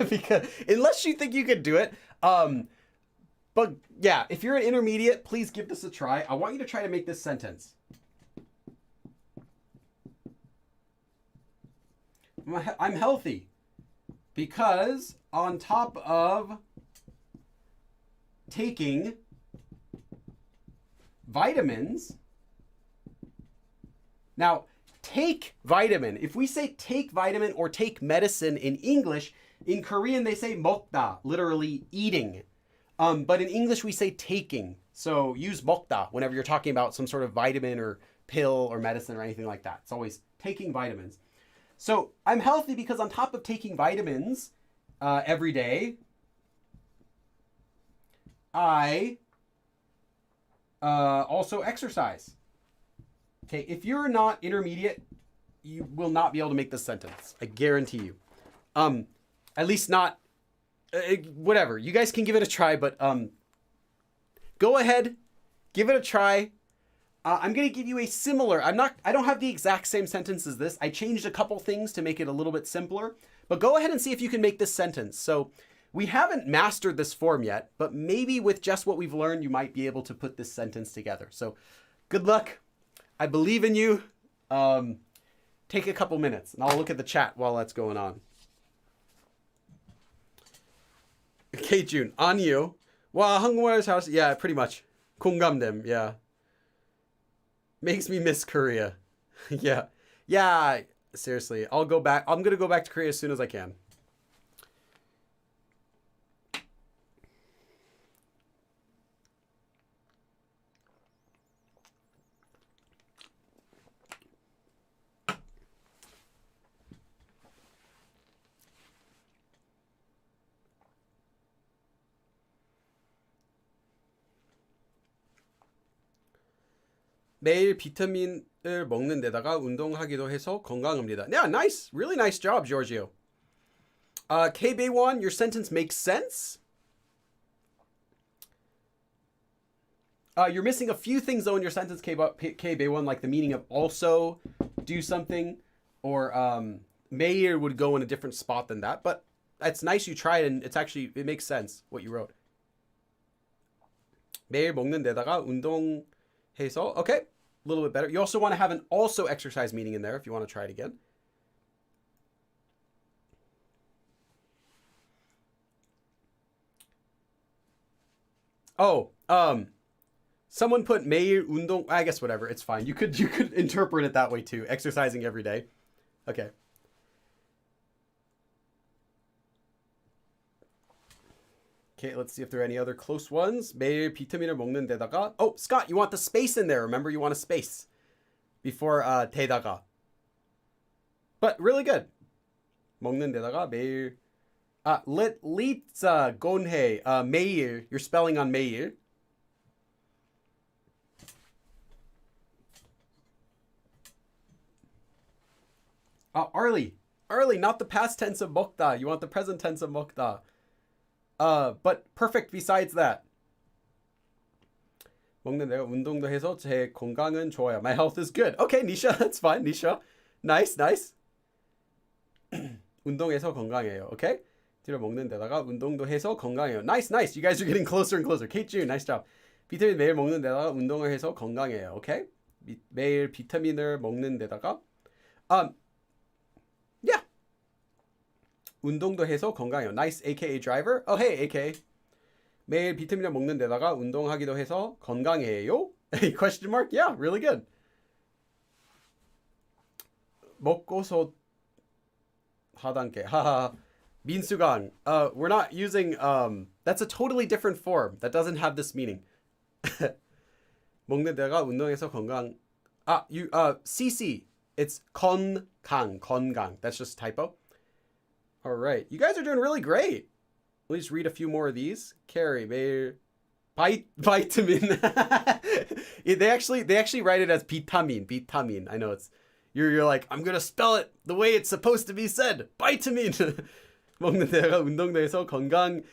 because unless you think you could do it. But yeah, if you're an intermediate, please give this a try. I want you to try to make this sentence. I'm healthy because on top of taking vitamins. Now, take vitamin. If we say take vitamin or take medicine in English, in Korean they say 먹다, literally eating. But in English we say taking. So use 먹다 whenever you're talking about some sort of vitamin or pill or medicine or anything like that. It's always taking vitamins. So I'm healthy because on top of taking vitamins every day, I also exercise. Okay, if you're not intermediate, you will not be able to make this sentence. I guarantee you. At least not, whatever. You guys can give it a try, but go ahead, give it a try. I'm going to give you a similar, I don't have the exact same sentence as this. I changed a couple things to make it a little bit simpler, but go ahead and see if you can make this sentence. So we haven't mastered this form yet, but maybe with just what we've learned, you might be able to put this sentence together. So good luck. I believe in you. Take a couple minutes and I'll look at the chat while that's going on. Okay, June, on you. 와, 한국말 잘하시. Yeah, pretty much. 공감됨. Yeah. Makes me miss Korea. Yeah. Yeah, seriously. I'll go back. I'm going to go back to Korea as soon as I can. 매일 비타민을 먹는 데다가 운동하기도 해서 건강합니다. Yeah, nice. Really nice job, Giorgio. KB1, your sentence makes sense. You're missing a few things though in your sentence, KB1, like the meaning of also do something, or 매일 would go in a different spot than that. But it's nice you tried, and it makes sense what you wrote. 매일 먹는 데다가 운동해서, okay, a little bit better. You also want to have an also exercise meaning in there if you want to try it again. Oh, someone put 매일 운동. I guess whatever, it's fine. You could interpret it that way too. Exercising every day. Okay. Okay, let's see if there are any other close ones. 매일 비타민을 먹는 데다가. Oh, Scott, you want the space in there. Remember, you want a space before 데다가. But really good. 먹는 데다가 매일. 리츠 곤해. 매일. You're spelling on 매일. Arlie, not the past tense of 먹다. You want the present tense of 먹다. But perfect besides that. 먹는 내가 운동도 해서 제 건강은 좋아요. My health is good. Okay, Nisha, that's fine. Nisha, nice, nice. 운동해서 건강해요. Okay. 뒤로 먹는 데다가 운동도 해서 건강해요. Nice, nice. You guys are getting closer and closer. Kate June, nice job. 비타민 매일 먹는 데다가 운동을 해서 건강해요. Okay. 매일 비타민을 먹는 데다가 yeah. 운동도 해서 건강해요. Nice, aka driver. Oh, hey, aka. 매일 비타민을 먹는 데다가 운동하기도 해서 건강해요. Question mark? Yeah, really good. 먹고서 하단계. 하하. 민수강. We're not using that's a totally different form. That doesn't have this meaning. 먹는 데다가 운동해서 건강. CC. It's 건강. That's just a typo. All right. You guys are doing really great. Let me just read a few more of these. Carrie, 매일 vitamin. they actually write it as vitamin. I know it's you're like I'm gonna spell it the way it's supposed to be said. Vitamin. 먹는 데다가 운동도 해서 건강.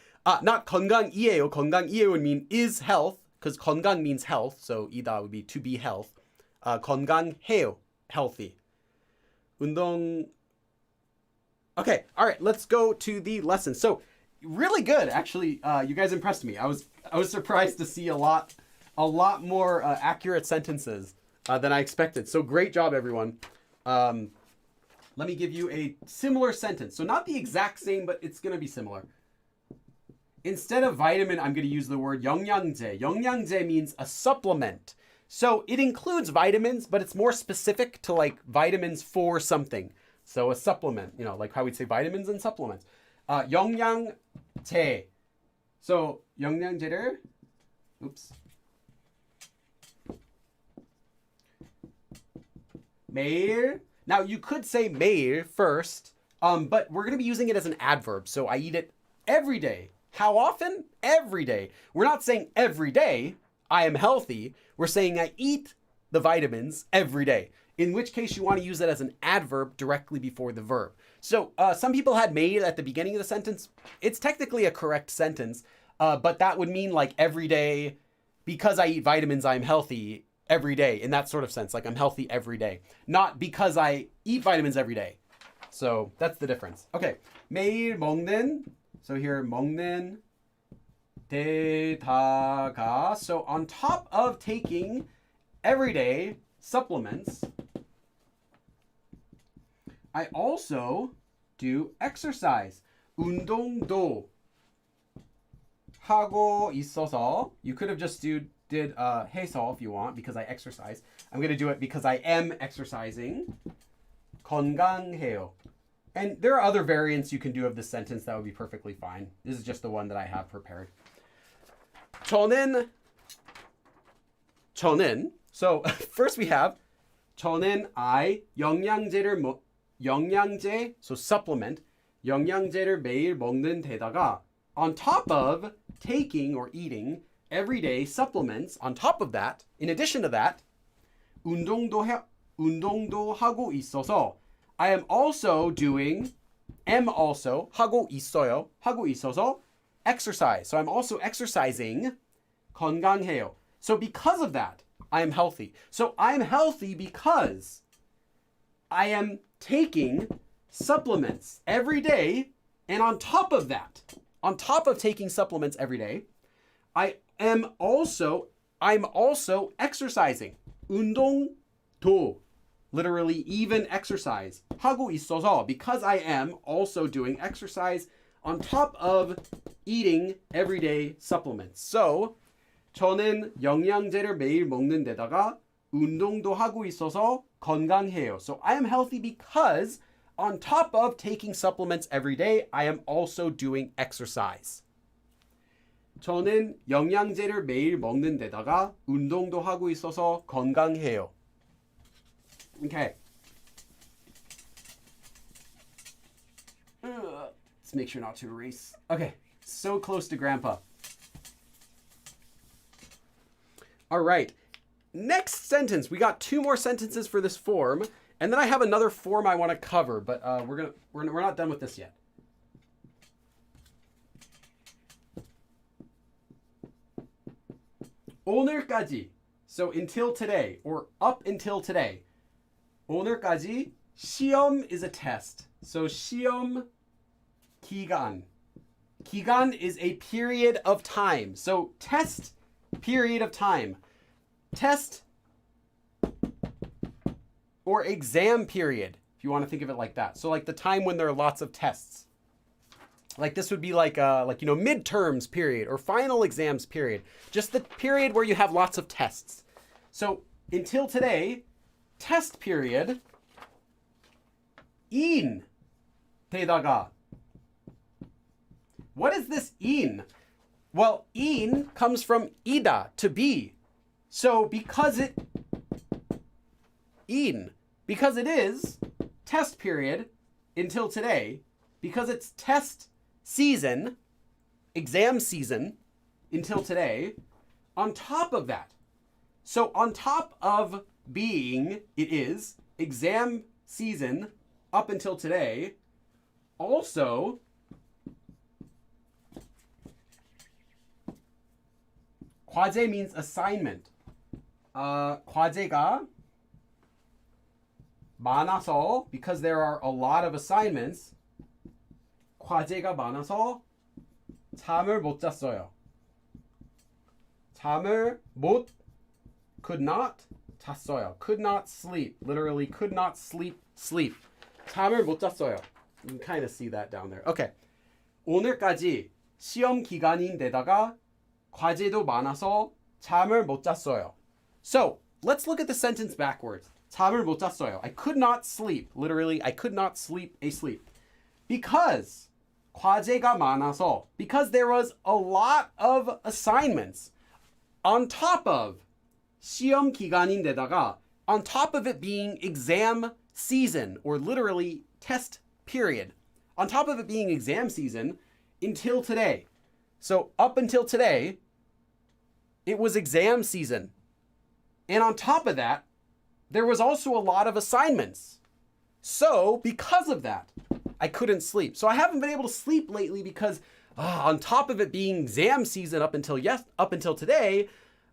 Not 건강이에요. 건강이에요 would mean is health because 건강 means health. So 이다 would be to be health. 건강해요. Healthy. 운동. Okay, all right, let's go to the lesson. So, really good, actually. You guys impressed me. I was surprised to see a lot more accurate sentences than I expected. So, great job, everyone. Let me give you a similar sentence. So, not the exact same, but it's going to be similar. Instead of vitamin, I'm going to use the word 영양제. 영양제 means a supplement. So, it includes vitamins, but it's more specific to like vitamins for something. So a supplement, you know, like how we'd say vitamins and supplements. 영양제. So 영양제를, 매일. Now you could say 매일 first, but we're going to be using it as an adverb. So I eat it every day. How often? Every day. We're not saying every day I am healthy. We're saying I eat the vitamins every day. In which case you want to use it as an adverb directly before the verb. So some people had made at the beginning of the sentence. It's technically a correct sentence, but that would mean like every day, because I eat vitamins, I'm healthy every day in that sort of sense. Like I'm healthy every day, not because I eat vitamins every day. So that's the difference. Okay, 매일 먹는. So here 먹는 데다가. So on top of taking everyday supplements, I also do exercise. 운동도 하고 있어서. You could have just did 해서 if you want, because I exercise. I'm going to do it because I am exercising. 건강해요. And there are other variants you can do of this sentence that would be perfectly fine. This is just the one that I have prepared. 저는. So first we have 저는 영양제, so supplement, 영양제를 매일 먹는 데다가 on top of taking or eating everyday supplements, on top of that, in addition to that, 운동도 하고 있어서 I am also 하고 있어서 exercise. So I'm also exercising. 건강해요. So because of that, I am healthy. So I'm healthy because I am taking supplements every day. And on top of that, on top of taking supplements every day, I'm also exercising. 운동도, literally even exercise. 하고 있어서, because I am also doing exercise on top of eating everyday supplements. So 저는 영양제를 매일 먹는 데다가 운동도 하고 있어서 건강해요. So I am healthy because on top of taking supplements every day, I am also doing exercise. 저는 영양제를 매일 먹는 데다가 운동도 하고 있어서 건강해요. Okay. Let's make sure not to erase. Okay. So close to grandpa. All right, next sentence. We got 2 more sentences for this form, and then I have another form I want to cover, but we're not done with this yet. 오늘까지. So until today or up until today. 오늘까지 시험 is a test. So 시험 기간. 기간 is a period of time. So test, period of time. Test or exam period, if you want to think of it like that. So like the time when there are lots of tests. Like this would be like midterms period or final exams period. Just the period where you have lots of tests. So until today, test period 인 되다가. What is this 인? Well, 인 comes from ida, to be. So because it is test period until today, because it's test season, exam season until today, on top of that. So on top of being it is exam season up until today, also 과제 means assignment. 과제가 많아서, because there are a lot of assignments, 과제가 많아서 잠을 못 잤어요. 잠을 못, could not, 잤어요. Could not sleep. Literally could not sleep. 잠을 못 잤어요. You can kind of see that down there. Okay. 오늘까지 시험 기간인데다가 과제도 많아서 잠을 못 잤어요. So, let's look at the sentence backwards. 잠을 못 잤어요. I could not sleep. Literally, I could not sleep a sleep. Because 과제가 많아서, because there was a lot of assignments on top of 시험 기간인데다가, on top of it being exam season, or literally test period, on top of it being exam season until today. So up until today, it was exam season. And on top of that, there was also a lot of assignments. So because of that, I couldn't sleep. So I haven't been able to sleep lately because on top of it being exam season up until today,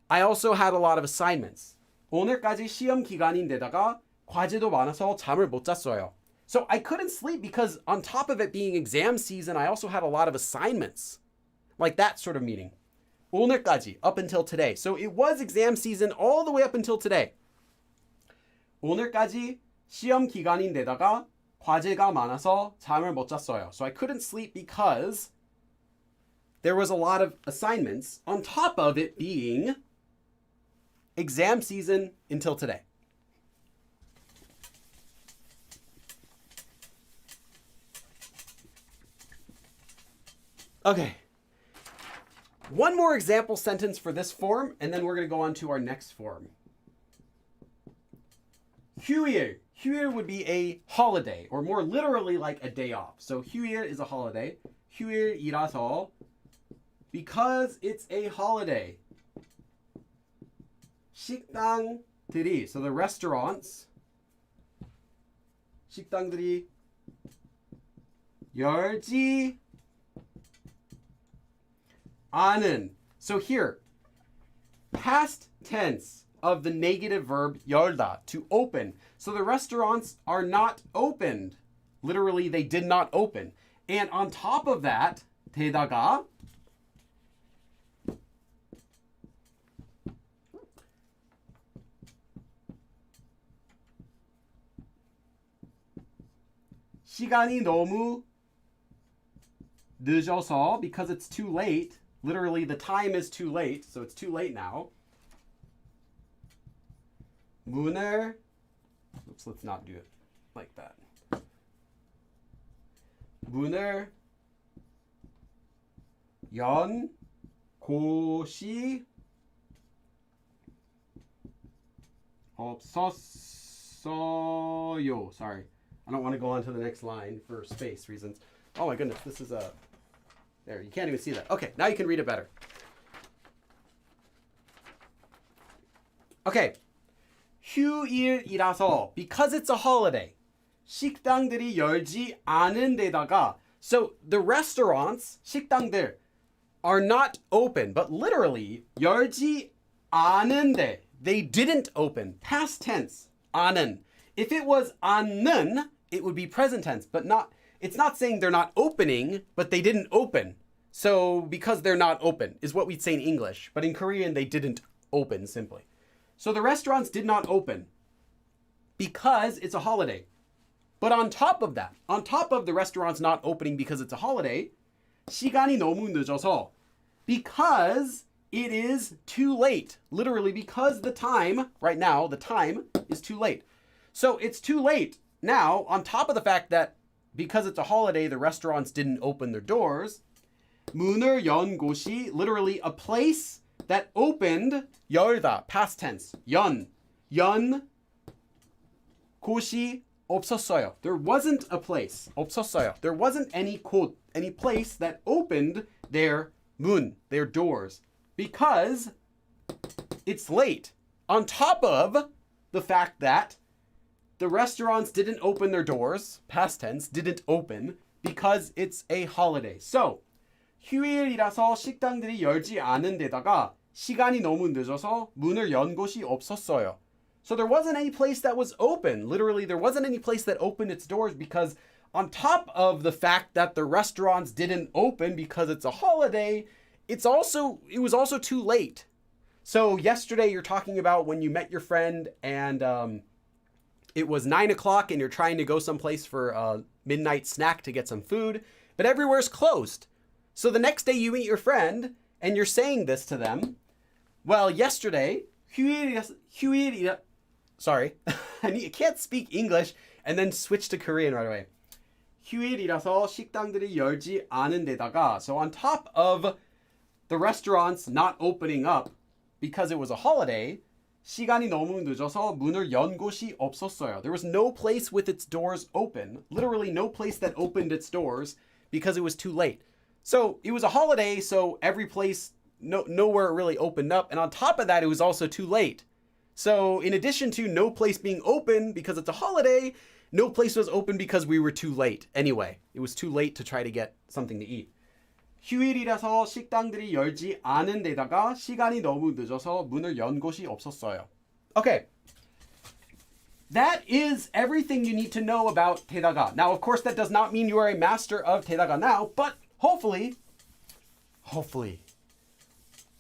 I also had a lot of assignments. 오늘까지 시험 기간인데다가 과제도 많아서 잠을 못 잤어요. So I couldn't sleep because on top of it being exam season, I also had a lot of assignments. Like that sort of meaning. 오늘까지, up until today. So it was exam season all the way up until today. 오늘까지 시험 기간인데다가 과제가 많아서 잠을 못 잤어요. So I couldn't sleep because there was a lot of assignments on top of it being exam season until today. Okay. One more example sentence for this form, and then we're going to go on to our next form. 휴일. 휴일 would be a holiday, or more literally like a day off. So 휴일 is a holiday. 휴일이라서, because it's a holiday. 식당들이, so the restaurants, 식당들이 열지 않은. So here, past tense of the negative verb 열다, to open. So the restaurants are not opened. Literally, they did not open. And on top of that, 되다가 시간이 너무 늦어서, because it's too late. Literally, the time is too late, so it's too late now. 문을, oops, let's not do it like that. 문을 연 곳이 없었어요. Sorry, I don't want to go on to the next line for space reasons. Oh my goodness, this is a... There, you can't even see that. Okay, now you can read it better. Okay. 휴일이라서, because it's a holiday. 식당들이 열지 않은 데다가, so the restaurants, 식당들, are not open, but literally, 열지 아는데. They didn't open. Past tense. 아는. If it was 안는, it would be present tense, but not. It's not saying they're not opening, but they didn't open. So because they're not open is what we'd say in English, but in Korean they didn't open simply. So the restaurants did not open because it's a holiday. But on top of that, on top of the restaurants not opening because it's a holiday, 시간이 너무 늦어서, because it is too late. Literally, because the time, right now, the time is too late. So it's too late now, on top of the fact that because it's a holiday, the restaurants didn't open their doors. 문을 연 곳이, literally a place that opened, 열다, past tense, 연 곳이 없었어요. There wasn't a place, 없었어요. There wasn't any 곳, any place that opened their 문, their doors, because it's late. On top of the fact that the restaurants didn't open their doors, past tense, didn't open, because it's a holiday. So, 휴일이라서 식당들이 열지 않은 데다가 시간이 너무 늦어서 문을 연 곳이 없었어요. So there wasn't any place that was open. Literally, there wasn't any place that opened its doors because on top of the fact that the restaurants didn't open because it's a holiday, it was also too late. So yesterday you're talking about when you met your friend and it was 9 o'clock and you're trying to go someplace for a midnight snack to get some food, but everywhere's closed. So the next day you meet your friend and you're saying this to them. Well, yesterday, sorry, I can't speak English and then switch to Korean right away. 휴일이라서 식당들이 열지 않은 데다가, so on top of the restaurants not opening up because it was a holiday, 시간이 너무 늦어서 문을 연 곳이 없었어요. There was no place with its doors open, literally no place that opened its doors because it was too late. So it was a holiday, so every place, nowhere really opened up. And on top of that, it was also too late. So in addition to no place being open because it's a holiday, no place was open because we were too late. Anyway, it was too late to try to get something to eat. 휴일이라서 식당들이 열지 않은 데다가 시간이 너무 늦어서 문을 연 곳이 없었어요. Okay. That is everything you need to know about 대다가. Now, of course, that does not mean you are a master of 대다가 now, but hopefully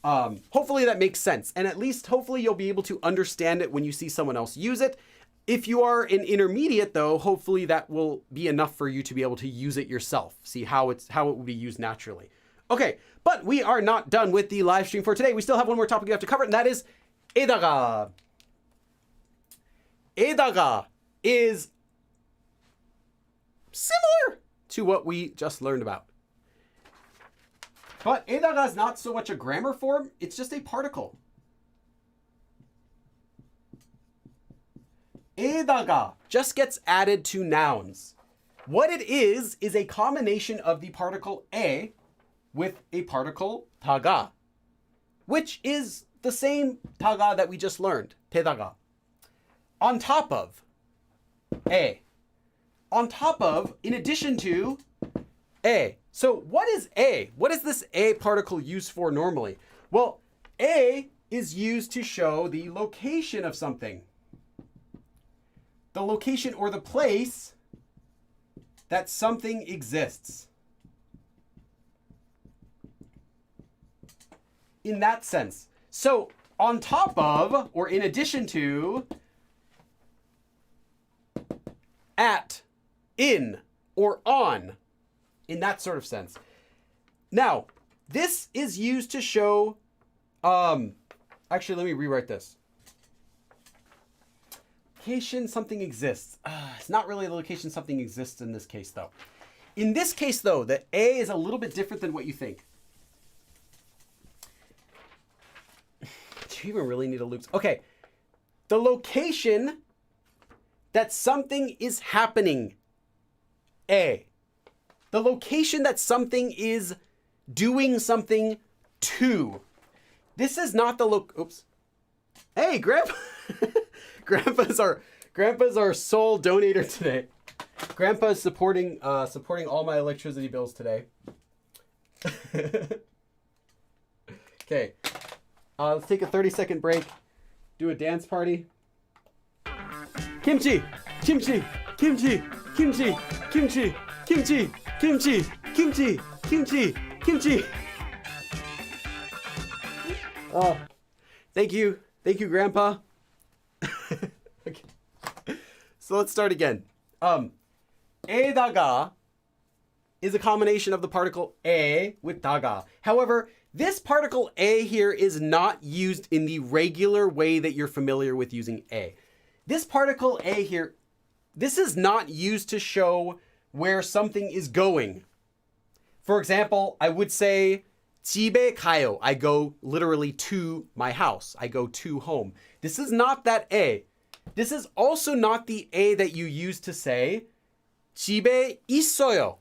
that makes sense. And at least hopefully you'll be able to understand it when you see someone else use it. If you are an intermediate though, hopefully that will be enough for you to be able to use it yourself. See how it will be used naturally. Okay, but we are not done with the live stream for today. We still have one more topic we have to cover, and that is 에다가. 에다가 is similar to what we just learned about. But 에다가 is not so much a grammar form, it's just a particle. 에다가 just gets added to nouns. What it is a combination of the particle 에 with a particle 다가, which is the same 다가 that we just learned, 대다가. On top of 에. On top of, in addition to 에. So what is a? What is this a particle used for normally? Well, a is used to show the location of something. The location or the place that something exists. In that sense. So on top of, or in addition to, at, in, or on, in that sort of sense. Now, this is used to show, actually, let me rewrite this. Location something exists. It's not really the location something exists in this case, though. In this case, though, the A is a little bit different than what you think. Do you even really need a loop? Okay. The location that something is happening. A. The location that something is doing something to. This is not the oops. Hey, Grandpa. Grandpa's our sole donator today. Grandpa's supporting all my electricity bills today. Okay. Let's take a 30-second break. Do a dance party. Kimchi, kimchi, kimchi, kimchi, kimchi, kimchi, kimchi, kimchi, kimchi, kimchi. Oh, thank you, Grandpa. Okay. So let's start again. 에다가 is a combination of the particle 에 with 다가. However, this particle 에 here is not used in the regular way that you're familiar with using 에. This particle 에 here, this is not used to show where something is going. For example, I would say 집에 가요. I go literally to my house. I go to home. This is not that 에. This is also not the 에 that you use to say 집에 있어요.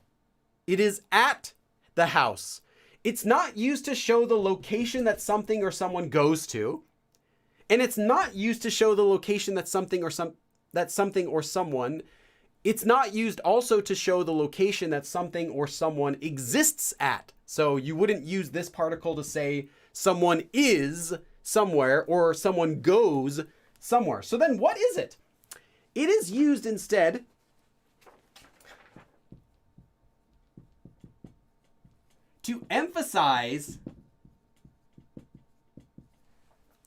It is at the house. It's not used to show the location that something or someone goes to. And it's not used to show the location that something or someone. It's not used also to show the location that something or someone exists at. So you wouldn't use this particle to say someone is somewhere or someone goes somewhere. So then what is it? It is used instead to emphasize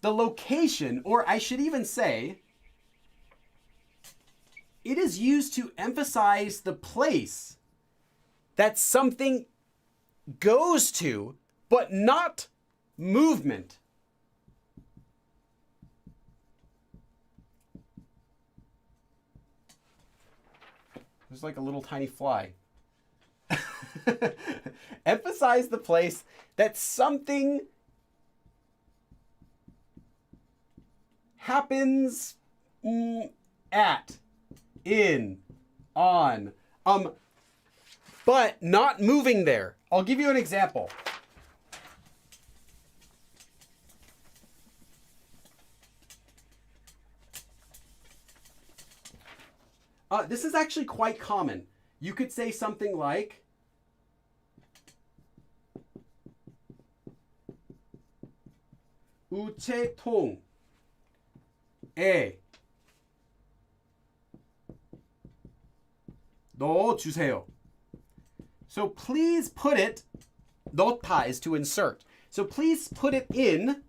the location, or I should even say, it is used to emphasize the place that something goes to, but not movement. There's like a little tiny fly. Emphasize the place that something happens at, in, on, but not moving there. I'll give you an example. This is actually quite common. You could say something like, 우체통에 넣어주세요. So please put it, 넣다 is to insert. So please put it in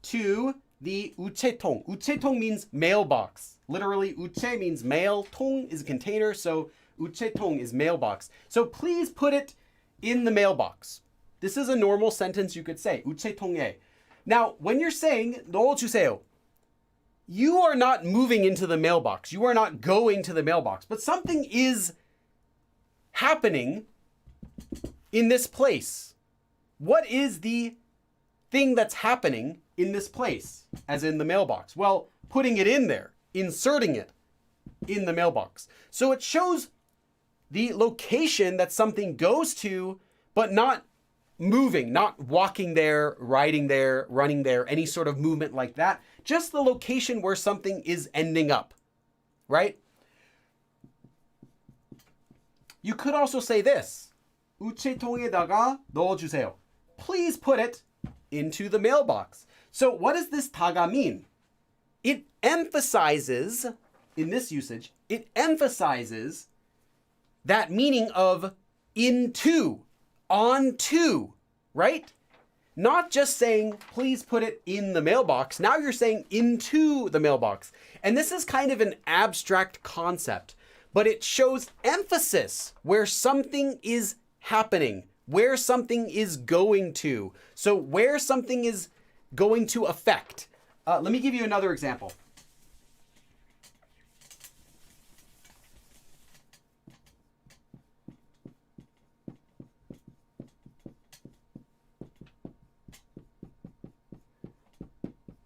to the 우체통. 우체통 means mailbox. Literally, 우체 means mail, 통 is a container, so 우체통 is mailbox. So please put it in the mailbox. This is a normal sentence you could say, 우체통에. Now, when you're saying 넣어주세요, you are not moving into the mailbox. You are not going to the mailbox, but something is happening in this place. What is the thing that's happening in this place, as in the mailbox? Well, putting it in there, inserting it in the mailbox. So it shows the location that something goes to, but not moving, not walking there, riding there, running there, any sort of movement like that. Just the location where something is ending up, right? You could also say this. 우체통에다가 넣어주세요. Please put it into the mailbox. So what does this 다가 mean? It emphasizes, in this usage, it emphasizes that meaning of into, onto, right? Not just saying, please put it in the mailbox. Now you're saying into the mailbox. And this is kind of an abstract concept, but it shows emphasis where something is happening, where something is going to. So where something is going to affect. Let me give you another example.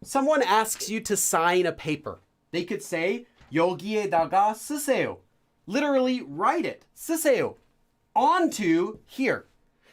Someone asks you to sign a paper. They could say, 여기에다가 쓰세요. Literally, write it. 쓰세요. Onto here.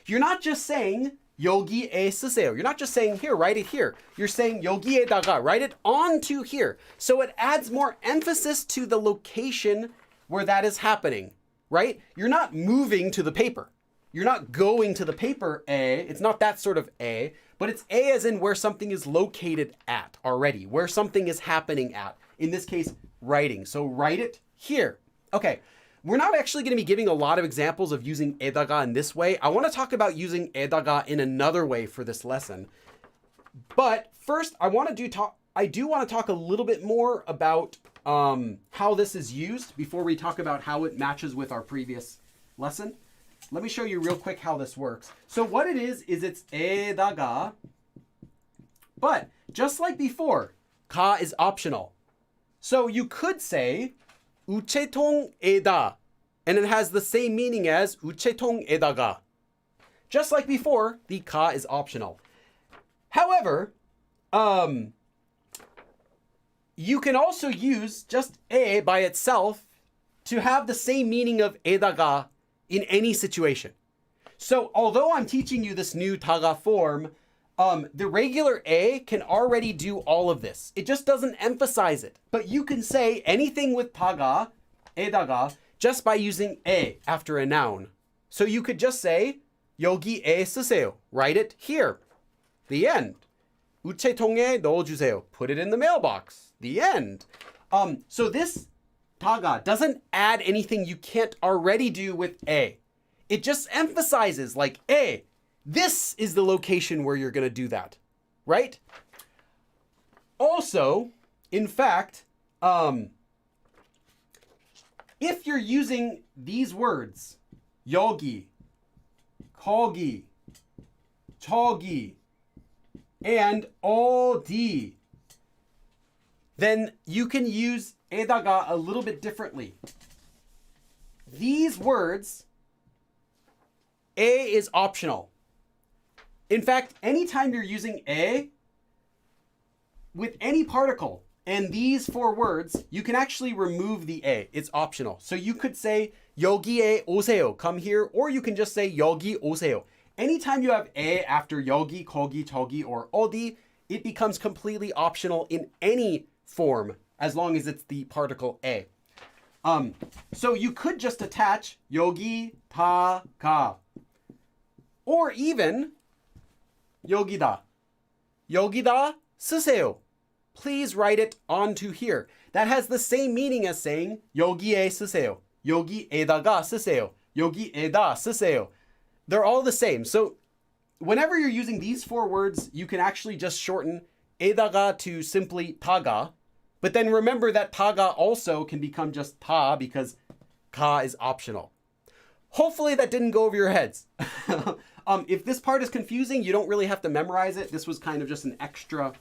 You're not just saying, 여기에 쓰세요. You're not just saying here, write it here. You're saying 여기에다가, write it onto here. So it adds more emphasis to the location where that is happening, right? You're not moving to the paper. You're not going to the paper A. It's not that sort of A, but it's A as in where something is located at already, where something is happening at. In this case, writing. So write it here. Okay, we're not actually going to be giving a lot of examples of using 에다가 in this way. I want to talk about using 에다가 in another way for this lesson. But first, I do want to talk a little bit more about how this is used before we talk about how it matches with our previous lesson. Let me show you real quick how this works. So what it is it's 에다가, but just like before, 가 is optional. So you could say 우체통에다, and it has the same meaning as 우체통에다가. Just like before, the 가 is optional. However, you can also use just 에 by itself to have the same meaning of 에다가 in any situation. So although I'm teaching you this new taga form, the regular A can already do all of this. It just doesn't emphasize it. But you can say anything with taga, 에다가, just by using 에 after a noun. So you could just say 여기에 쓰세요. Write it here. The end. 우체통에 넣어주세요. Put it in the mailbox. The end. So this taga doesn't add anything you can't already do with 에. It just emphasizes like 에. This is the location where you're going to do that, right? Also, in fact, if you're using these words, 여기, 거기, 저기, and 어디, then you can use 에다가 a little bit differently. These words, 에 is optional. In fact, anytime you're using 에 with any particle and these four words, you can actually remove the 에. It's optional. So you could say 여기에 오세요, come here, or you can just say 여기 오세요. Anytime you have 에 after 여기, 거기, 저기, or 어디, it becomes completely optional in any form as long as it's the particle 에. So you could just attach 여기, 다, 가, or even 여기다. 여기다 쓰세요. Please write it onto here. That has the same meaning as saying 여기에 쓰세요. 여기에다가 쓰세요. 여기에다 쓰세요. They're all the same. So whenever you're using these four words, you can actually just shorten 에다가 to simply 타가. But then remember that 타가 also can become just 타 because 가 is optional. Hopefully that didn't go over your heads. If this part is confusing, you don't really have to memorize it. This was kind of just an extra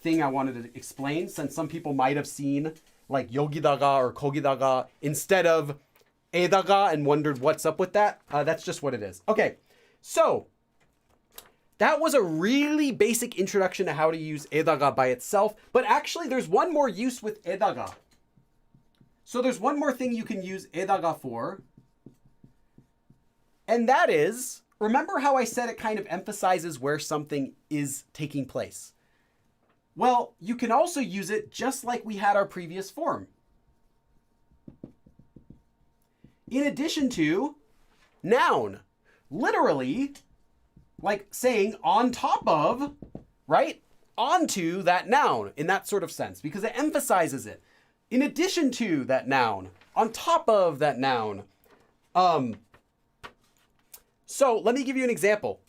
thing I wanted to explain, since some people might have seen like 여기다가 or 거기다가 instead of 에다가 and wondered what's up with that. That's just what it is. Okay, so that was a really basic introduction to how to use 에다가 by itself, but actually there's one more use with 에다가. So there's one more thing you can use 에다가 for, and that is, remember how I said it kind of emphasizes where something is taking place? Well, you can also use it just like we had our previous form. In addition to noun, literally, like saying on top of, right? Onto that noun in that sort of sense, because it emphasizes it. In addition to that noun, on top of that noun. So let me give you an example.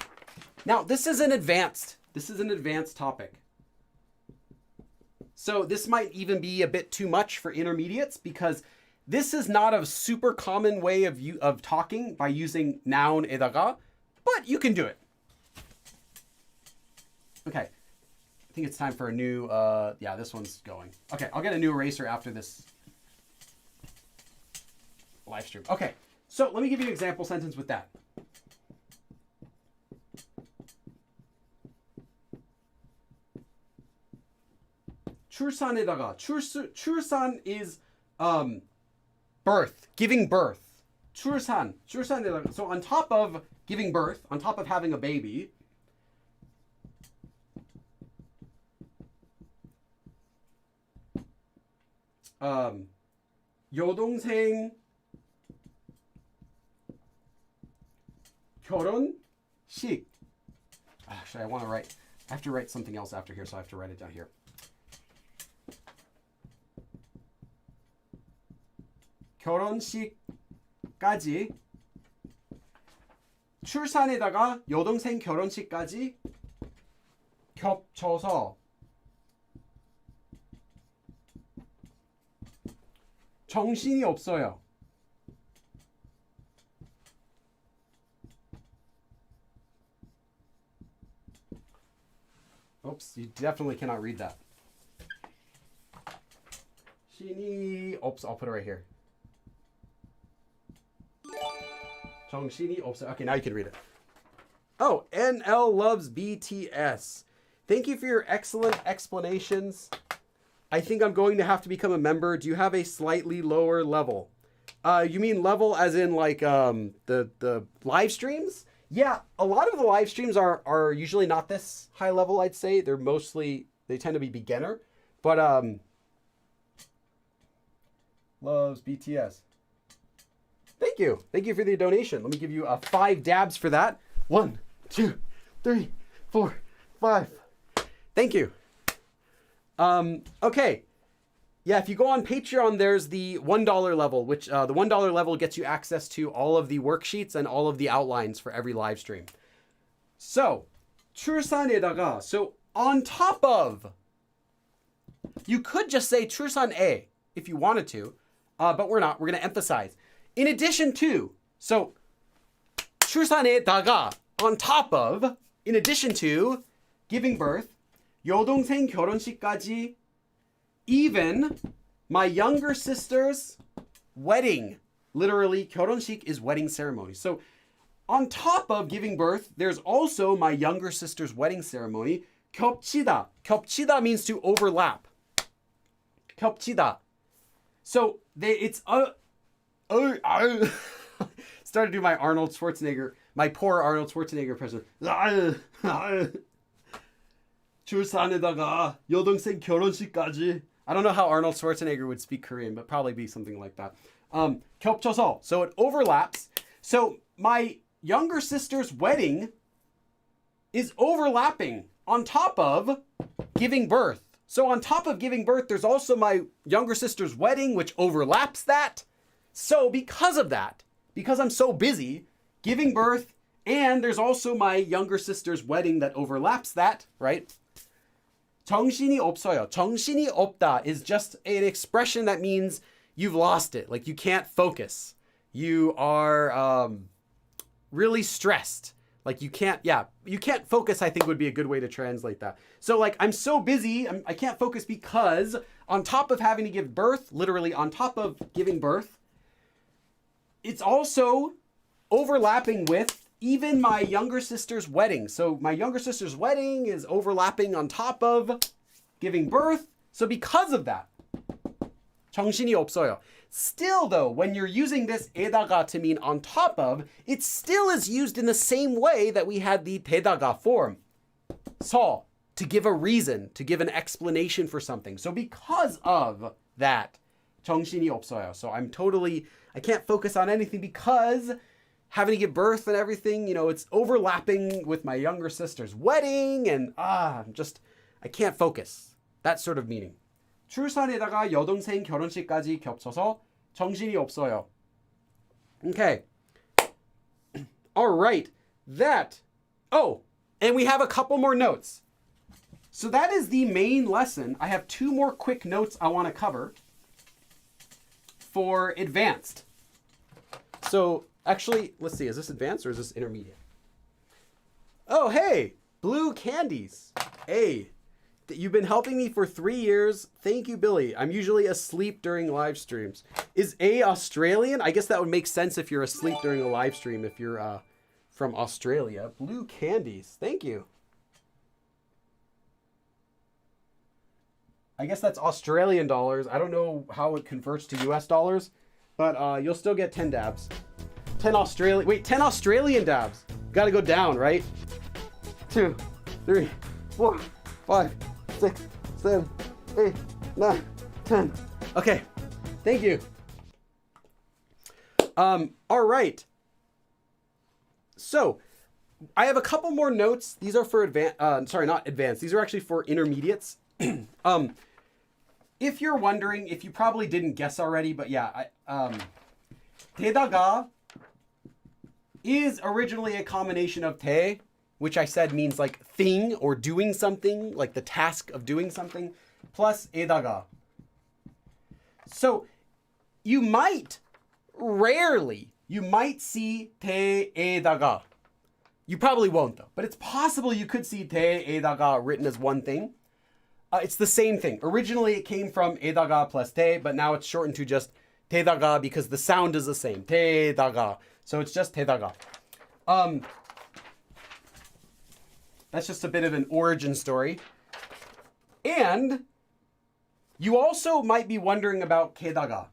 Now, this is an advanced topic. So this might even be a bit too much for intermediates, because this is not a super common way of talking by using noun 에다가, but you can do it. Okay, I think it's time for a new, yeah, this one's going. Okay, I'll get a new eraser after this live stream. Okay, so let me give you an example sentence with that. 출산에다가, 출산 is birth, giving birth. 출산에다가. So on top of giving birth, on top of having a baby, 여동생 결혼식. Actually, I have to write something else after here, so I have to write it down here. 결혼식까지, 출산에다가 여동생 결혼식까지 겹쳐서 정신이 없어요. Oops, you definitely cannot read that. I'll put it right here. 정신이 없어요. Okay, now you can read it. Oh, NL loves BTS. Thank you for your excellent explanations. I think I'm going to have to become a member. Do you have a slightly lower level? You mean level as in like the live streams? Yeah, a lot of the live streams are usually not this high level, I'd say. They tend to be beginner. But loves BTS. Thank you. Thank you for the donation. Let me give you 5 dabs for that. 1, 2, 3, 4, 5. Thank you. Okay. Yeah, if you go on Patreon, there's the $1 level, which the $1 level gets you access to all of the worksheets and all of the outlines for every live stream. So, 출산에다가, so on top of, you could just say 출산에 if you wanted to, but we're not. We're going to emphasize. In addition to, so 출산에다가, on top of, in addition to giving birth, 여동생 결혼식까지, even my younger sister's wedding. Literally, 결혼식 is wedding ceremony. So on top of giving birth, there's also my younger sister's wedding ceremony. 겹치다. 겹치다 means to overlap. 겹치다. So it's started to do my Arnold Schwarzenegger, my poor Arnold Schwarzenegger impression. 출산에다가 여동생 결혼식까지. I don't know how Arnold Schwarzenegger would speak Korean, but probably be something like that. 겹쳐서, so it overlaps. So my younger sister's wedding is overlapping on top of giving birth. So on top of giving birth, there's also my younger sister's wedding, which overlaps that. So because of that, because I'm so busy giving birth, and there's also my younger sister's wedding that overlaps that, right? 정신이 없어요. 정신이 없다 is just an expression that means you've lost it. Like you can't focus. You are really stressed. Like you can't focus, I think would be a good way to translate that. So like I'm so busy, I can't focus because on top of having to give birth, literally on top of giving birth, it's also overlapping with even my younger sister's wedding. So my younger sister's wedding is overlapping on top of giving birth. So because of that, 정신이 없어요. Still though, when you're using this 에다가 to mean on top of, it still is used in the same way that we had the 대다가 form. 서, to give a reason, to give an explanation for something. So because of that, 정신이 없어요. So I can't focus on anything because having to give birth and everything, it's overlapping with my younger sister's wedding and I can't focus. That sort of meaning. 출산에다가 여동생 결혼식까지 겹쳐서 정신이 없어요. Okay. All right. And we have a couple more notes. So that is the main lesson. I have 2 more quick notes I want to cover for advanced. So actually, let's see, is this advanced or is this intermediate? Oh, hey, blue candies. Hey, you've been helping me for 3 years. Thank you, Billy. I'm usually asleep during live streams. Is A Australian? I guess that would make sense if you're asleep during a live stream, if you're from Australia. Blue candies. Thank you. I guess that's Australian dollars. I don't know how it converts to US dollars, but you'll still get 10 dabs. 10 Australian dabs. Got to go down, right? 2, 3, 4, 5, 6, 7, 8, 9, 10. Okay. Thank you. All right. So I have a couple more notes. These are for sorry, not advanced. These are actually for intermediates. If you're wondering, if you probably didn't guess already, but yeah, 대다가 is originally a combination of 대, which I said means like thing or doing something, like the task of doing something, plus 에다가. So you might, rarely, you might see 대에다가. You probably won't though, but it's possible you could see 대에다가 written as one thing. It's the same thing. Originally it came from 에다가 plus 대, but now it's shortened to just 대다가 because the sound is the same. 대다가. So it's just 대다가. That's just a bit of an origin story. And you also might be wondering about 게다가.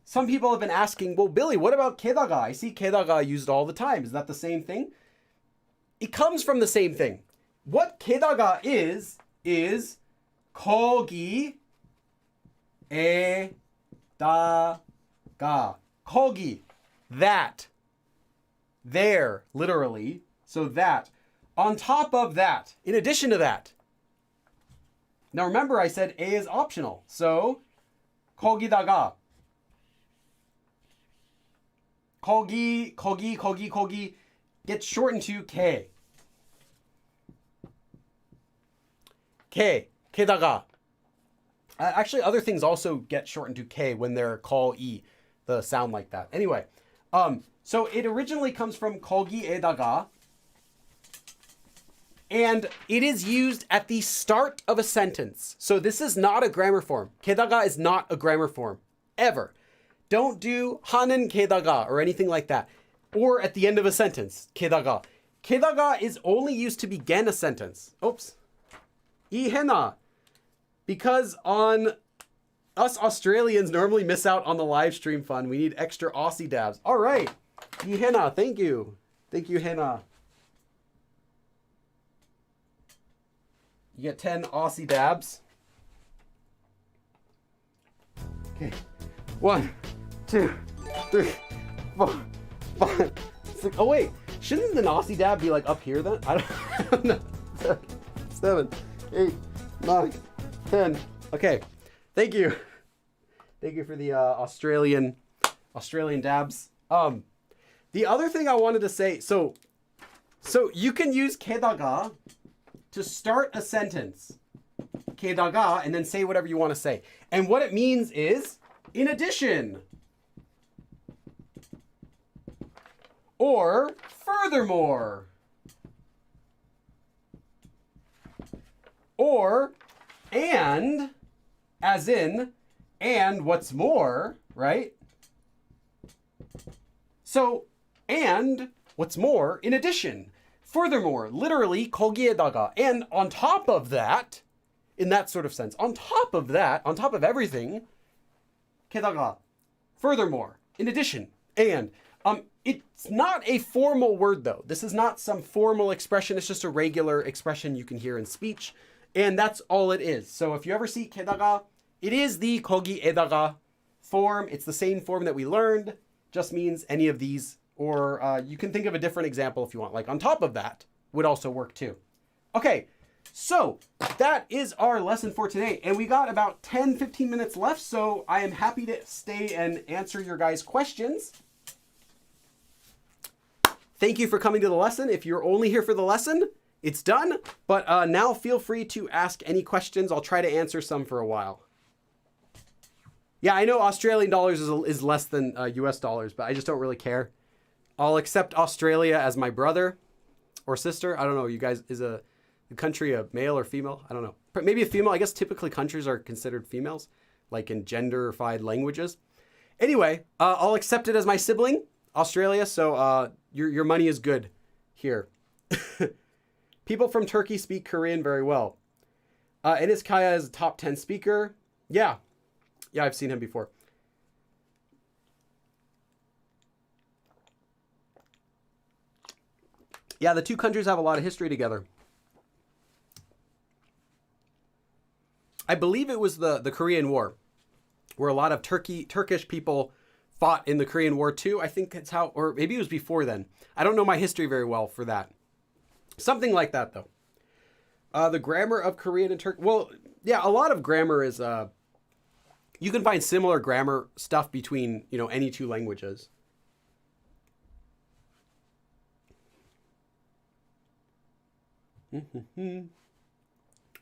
Some people have been asking, well, Billy, what about 게다가? I see 게다가 used all the time. Is that the same thing? It comes from the same thing. What 게다가 is 거기 에다가. 거기, that, there, literally. So that, on top of that, in addition to that. Now remember I said A is optional. So 거기다가. 거기 gets shortened to 게. 게다가. Actually, other things also get shortened to K when they're call E, the sound like that. Anyway, so it originally comes from 거기에다가, and it is used at the start of a sentence. So this is not a grammar form. 게다가 is not a grammar form, ever. Don't do 하는 게다가 or anything like that. Or at the end of a sentence, 게다가. 게다가 is only used to begin a sentence. Oops. 이해나. Because on us Australians normally miss out on the live stream fun. We need extra Aussie dabs. All right. 이해나, thank you. Thank you, Hena. You get 10 Aussie dabs. Okay. 1, 2, 3, 4, 5, 6. Oh, wait. Shouldn't an Aussie dab be like up here then? I don't know. 7, 8, 9, 10. Okay. Thank you. Thank you for the Australian dabs. The other thing I wanted to say, so you can use 게다가 to start a sentence. 게다가, and then say whatever you want to say. And what it means is, in addition. Or, furthermore. Or, and, as in, and what's more, right? So, and what's more, in addition. Furthermore, literally, 거기에다가. And on top of that, in that sort of sense, on top of that, on top of everything, 게다가. Furthermore, in addition, and. It's not a formal word though. This is not some formal expression. It's just a regular expression you can hear in speech. And that's all it is. So if you ever see 게다가, it is the 거기에다가 form. It's the same form that we learned. Just means any of these. Or you can think of a different example if you want. Like on top of that would also work too. Okay, so that is our lesson for today. And we got about 10-15 minutes left. So I am happy to stay and answer your guys' questions. Thank you for coming to the lesson. If you're only here for the lesson, it's done. But now feel free to ask any questions. I'll try to answer some for a while. Yeah, I know Australian dollars is less than US dollars, but I just don't really care. I'll accept Australia as my brother or sister. I don't know. You guys, is the country a male or female? I don't know. Maybe a female. I guess typically countries are considered females, like in gender-fied languages. Anyway, I'll accept it as my sibling, Australia. So your money is good here. People from Turkey speak Korean very well. Enes Kaya is a top 10 speaker. Yeah, I've seen him before. Yeah, the two countries have a lot of history together. I believe it was the Korean War, where a lot of Turkish people fought in the Korean War too. I think that's how, or maybe it was before then. I don't know my history very well for that. Something like that though. The grammar of Korean and Turkish. Well, yeah, a lot of grammar is, you can find similar grammar stuff between, any two languages.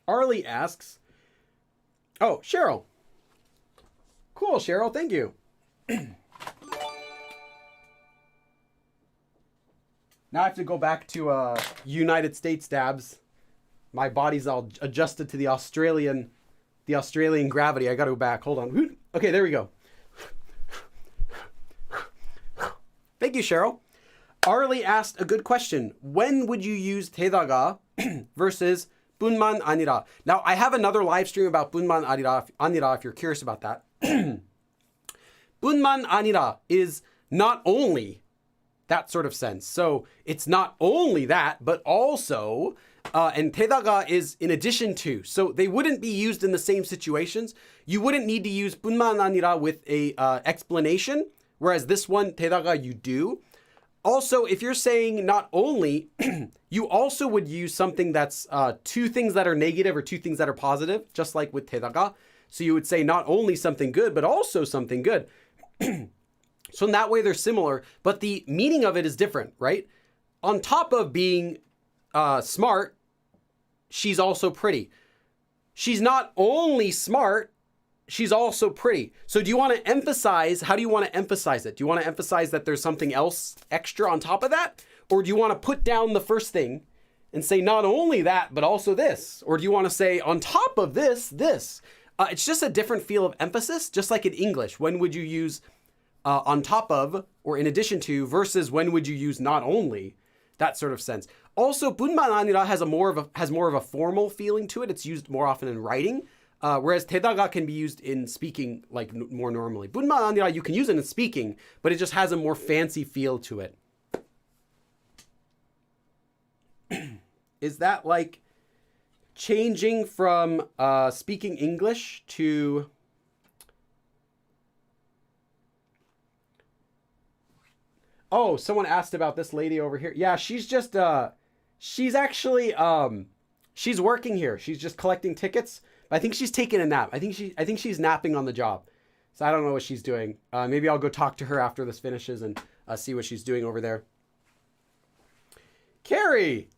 Arlie asks, oh, Cheryl. Cool, Cheryl. Thank you. Now I have to go back to United States dabs. My body's all adjusted to the Australian gravity. I got to go back. Hold on. Okay, there we go. Thank you, Cheryl. Arlie asked a good question. When would you use tedaga versus bunman anira? Now, I have another live stream about bunman anira if you're curious about that. Bunman anira is not only that sort of sense. So it's not only that, but also, and tedaga is in addition to. So they wouldn't be used in the same situations. You wouldn't need to use bunman anira with a explanation, whereas this one, tedaga, you do. Also, if you're saying not only, you also would use something that's two things that are negative or two things that are positive, just like with tedaga. So you would say not only something good, but also something good. So in that way, they're similar, but the meaning of it is different, right? On top of being smart, she's also pretty. She's not only smart, she's also pretty. So do you want to emphasize, how do you want to emphasize it? Do you want to emphasize that there's something else extra on top of that? Or do you want to put down the first thing and say not only that, but also this? Or do you want to say on top of this, this? It's just a different feel of emphasis, just like in English. When would you use on top of or in addition to versus when would you use not only? That sort of sense. Also, bunman anira has more of a formal feeling to it. It's used more often in writing. Whereas tedaga can be used in speaking like more normally. Bunman anira, you can use it in speaking, but it just has a more fancy feel to it. Is that like changing from speaking English to... Oh, someone asked about this lady over here. Yeah, she's just, she's actually, she's working here. She's just collecting tickets. I think she's taking a nap. I think she's napping on the job. So I don't know what she's doing. Maybe I'll go talk to her after this finishes and see what she's doing over there. Carrie,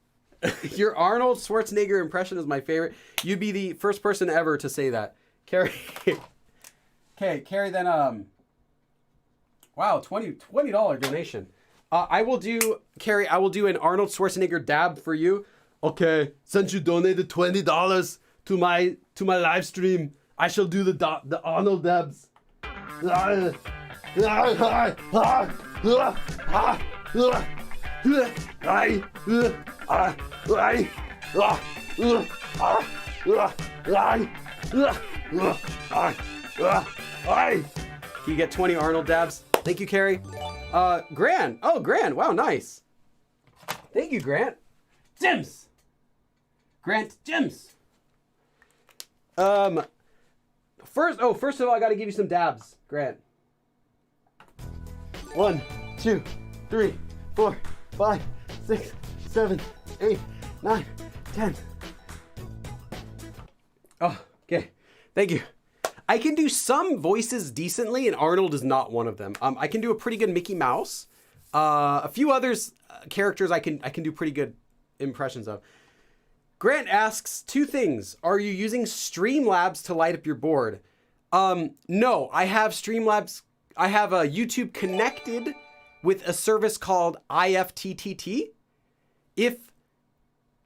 your Arnold Schwarzenegger impression is my favorite. You'd be the first person ever to say that. Carrie. Okay, Carrie, then, wow, $20 donation. I will do, Carrie, I will do an Arnold Schwarzenegger dab for you. Okay, since you donated $20 to my live stream, I shall do the Arnold dabs. You get 20 Arnold dabs. Thank you, Carrie. Grant. Oh, Grant. Wow, nice. Thank you, Grant. Gems. Grant Gems. First of all, I got to give you some dabs, Grant. 1, 2, 3, 4, 5, 6, 7, 8, 9, 10. Oh, okay. Thank you. I can do some voices decently, and Arnold is not one of them. I can do a pretty good Mickey Mouse. A few others characters I can do pretty good impressions of. Grant asks two things. Are you using Streamlabs to light up your board? No, I have Streamlabs. I have a YouTube connected with a service called IFTTT. If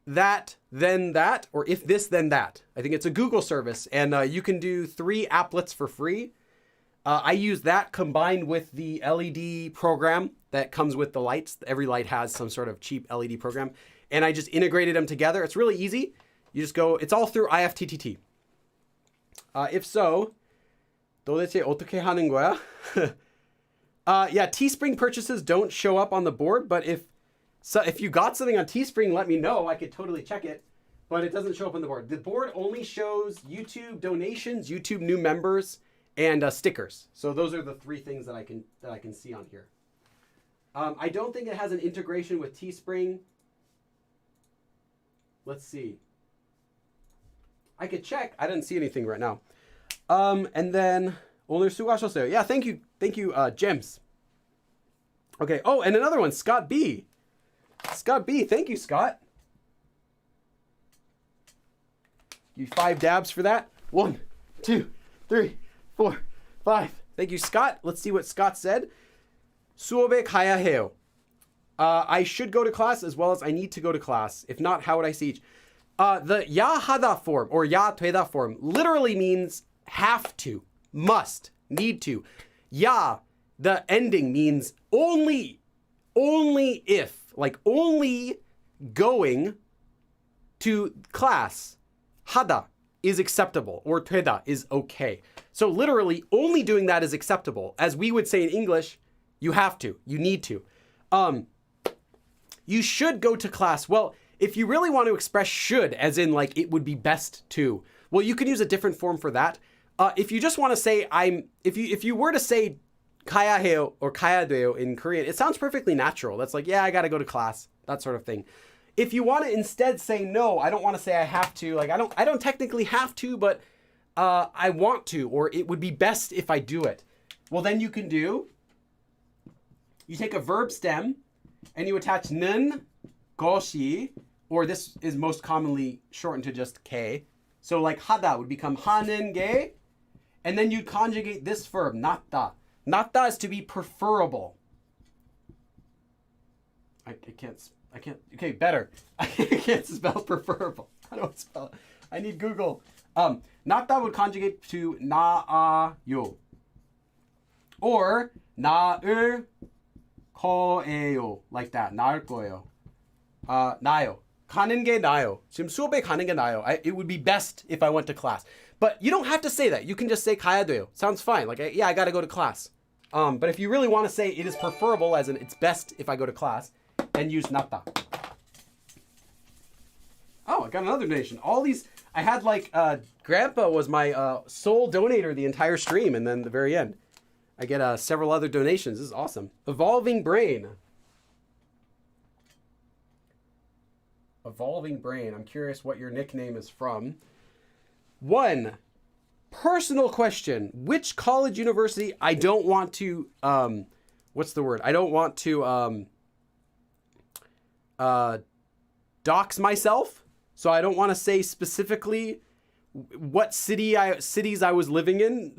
that, then that, or if this, then that. I think it's a Google service, and you can do 3 applets for free. I use that combined with the LED program that comes with the lights. Every light has some sort of cheap LED program, and I just integrated them together. It's really easy. You just go, it's all through IFTTT. If so, 도대체 어떻게 하는 거야? Yeah, Teespring purchases don't show up on the board, but if you got something on Teespring, let me know. I could totally check it, but it doesn't show up on the board. The board only shows YouTube donations, YouTube new members, and stickers. So those are the three things that I can see on here. I don't think it has an integration with Teespring. Let's see. I could check. I didn't see anything right now. And then 오늘 수고하셨어요. Yeah, thank you, Gems. Okay. Oh, and another one, Scott B. Scott B. Thank you, Scott. You 5 dabs for that. 1, 2, 3, 4, 5. Thank you, Scott. Let's see what Scott said. 수업에 가야 해요. I should go to class as well as I need to go to class. If not, how would I see each? The 야 하다 form or 야 되다 form literally means have to, must, need to. 야, the ending means only if, like only going to class. 하다 is acceptable or 되다 is okay. So literally only doing that is acceptable. As we would say in English, you have to, you need to. You should go to class. Well, if you really want to express should, as in like it would be best to, well, you can use a different form for that. If you just want to say if you were to say 가야 해요 or 가야 돼요 in Korean, it sounds perfectly natural. That's like, yeah, I got to go to class, that sort of thing. If you want to instead say no, I don't want to say I have to. Like I don't technically have to, but I want to, or it would be best if I do it. Well, then you take a verb stem and you attach 는 것이, or this is most commonly shortened to just K. So like 하다 would become 하는 게, and then you conjugate this verb, 낫다. 낫다 is to be preferable. I can't, okay, better. I can't spell preferable. How do I spell it? I need Google. 낫다 would conjugate to 나아요. Or 나을 거예요. Like that. 나을 거예요. 나요. 가는 게 나요. 지금 수업에 가는 게 나요. It would be best if I went to class. But you don't have to say that. You can just say 가야 돼요. Sounds fine. Like, yeah, I got to go to class. But if you really want to say it is preferable, as in it's best if I go to class, then use 낫다. Oh, I got another donation. All these, I had like, Grandpa was my sole donator the entire stream, and then the very end, I get several other donations. This is awesome. Evolving Brain. Evolving Brain. I'm curious what your nickname is from. 1. Personal question. Which college, university? I don't want to, what's the word? I don't want to dox myself. So I don't want to say specifically what cities I was living in.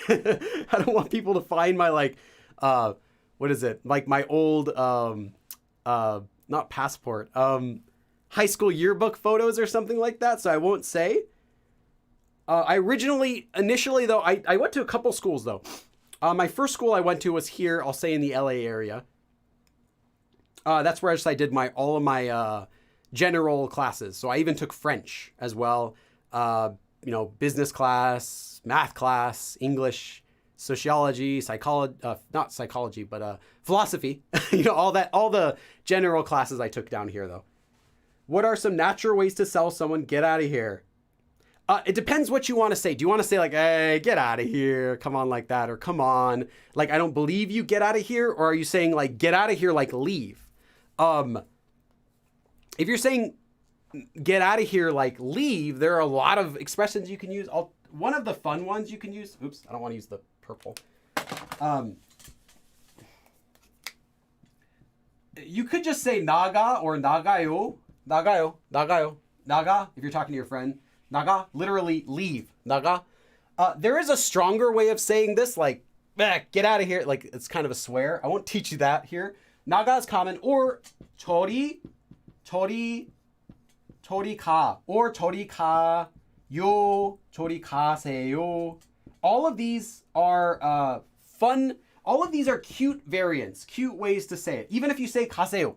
I don't want people to find my like, what is it? Like my old, not passport, high school yearbook photos or something like that. So I won't say. Initially though, I went to a couple schools though. My first school I went to was here, I'll say in the LA area. That's where I did all of my general classes. So I even took French as well. Business class, math class, English, sociology, psychology, not psychology, but philosophy. All the general classes I took down here though. What are some natural ways to tell someone, get out of here? It depends what you want to say. Do you want to say like, hey, get out of here, come on, like that, or come on, like, I don't believe you, get out of here? Or are you saying like, get out of here, like leave? If you're saying get out of here, like leave, there are a lot of expressions you can use. One of the fun ones you can use, oops, I don't want to use the purple. You could just say 나가 or 나가요. 나가, if you're talking to your friend. 나가, literally leave. 나가. There is a stronger way of saying this, like, get out of here. Like, it's kind of a swear. I won't teach you that here. 나가 is common. Or 저리 가. Or 저리 가요. 저리 가세요. All of these are fun. All of these are cute variants, cute ways to say it. Even if you say 가세요.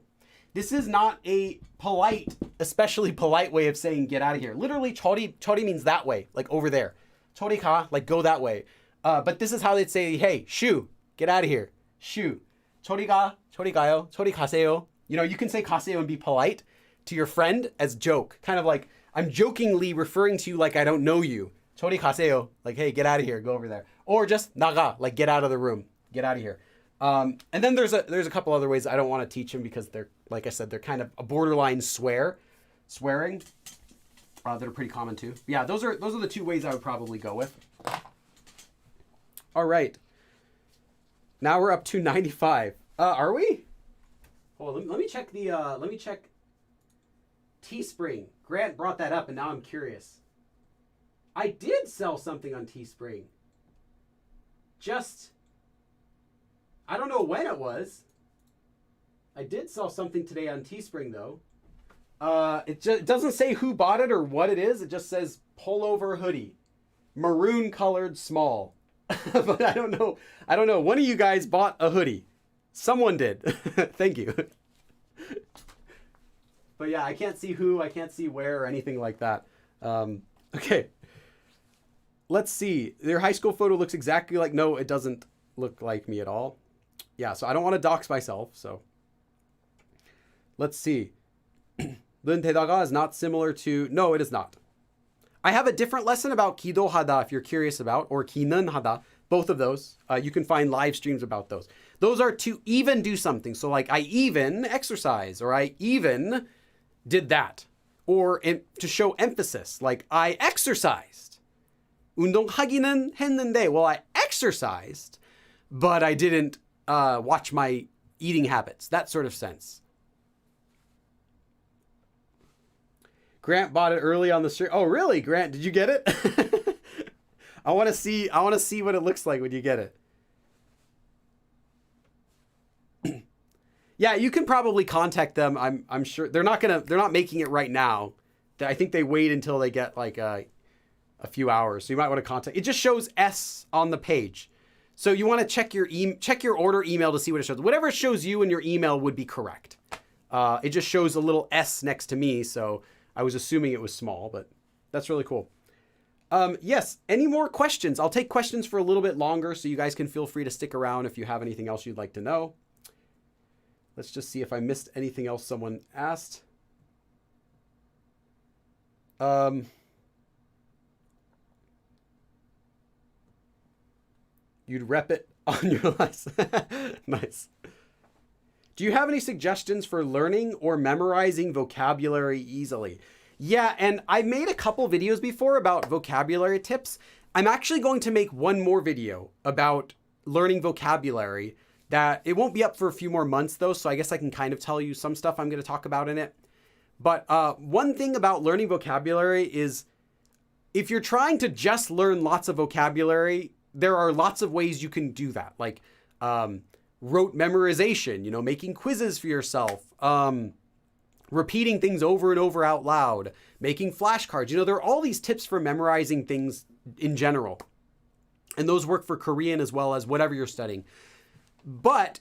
This is not a polite, especially polite way of saying get out of here. Literally, 저리 means that way, like over there. 저리 가, like go that way. But this is how they'd say, hey, 슈, get out of here. 슈, 저리 가, 저리 가요, 저리 가세요. You can say 가세요 and be polite to your friend as joke. Kind of like, I'm jokingly referring to you like I don't know you. 저리 가세요, like, hey, get out of here, go over there. or just naga, like get out of the room, get out of here. And then there's a couple other ways I don't want to teach them because they're, like I said, they're kind of a borderline swearing. That are pretty common too. Yeah, those are the two ways I would probably go with. All right. Now we're up to 95. Are we? Oh, let me check Teespring. Grant brought that up and now I'm curious. I did sell something on Teespring. I don't know when it was. I did sell something today on Teespring though. It doesn't say who bought it or what it is. It just says pullover hoodie, maroon colored, small. But I don't know. One of you guys bought a hoodie. Someone did. Thank you. But yeah, I can't see who, I can't see where or anything like that. Okay. Let's see. Their high school photo looks exactly like, no, it doesn't look like me at all. Yeah, so I don't want to dox myself. So let's see. Luntedaga is not similar to... No, it is not. I have a different lesson about Kido Hada if you're curious about, or Kinan Hada. Both of those. You can find live streams about those. Those are to even do something. So like I even exercise, or I even did that. Or to show emphasis, like I exercised. 운동하기는 했는데. Well, I exercised, but I didn't watch my eating habits. That sort of sense. Grant bought it early on the stream. Oh, really, Grant? Did you get it? I want to see what it looks like when you get it. Yeah, you can probably contact them. I'm sure they're not making it right now. I think they wait until they get like a few hours. So you might want to contact. It just shows S on the page. So you want to check your order email to see what it shows. Whatever it shows you in your email would be correct. It just shows a little S next to me, so I was assuming it was small, but that's really cool. Yes, any more questions? I'll take questions for a little bit longer, so you guys can feel free to stick around if you have anything else you'd like to know. Let's just see if I missed anything else someone asked. You'd rep it on your license. Nice. Do you have any suggestions for learning or memorizing vocabulary easily? Yeah, and I made a couple videos before about vocabulary tips. I'm actually going to make one more video about learning vocabulary. That it won't be up for a few more months though, so I guess I can kind of tell you some stuff I'm going to talk about in it. But one thing about learning vocabulary is if you're trying to just learn lots of vocabulary, there are lots of ways you can do that. Like rote memorization, making quizzes for yourself, repeating things over and over out loud, making flashcards. There are all these tips for memorizing things in general. And those work for Korean as well as whatever you're studying. But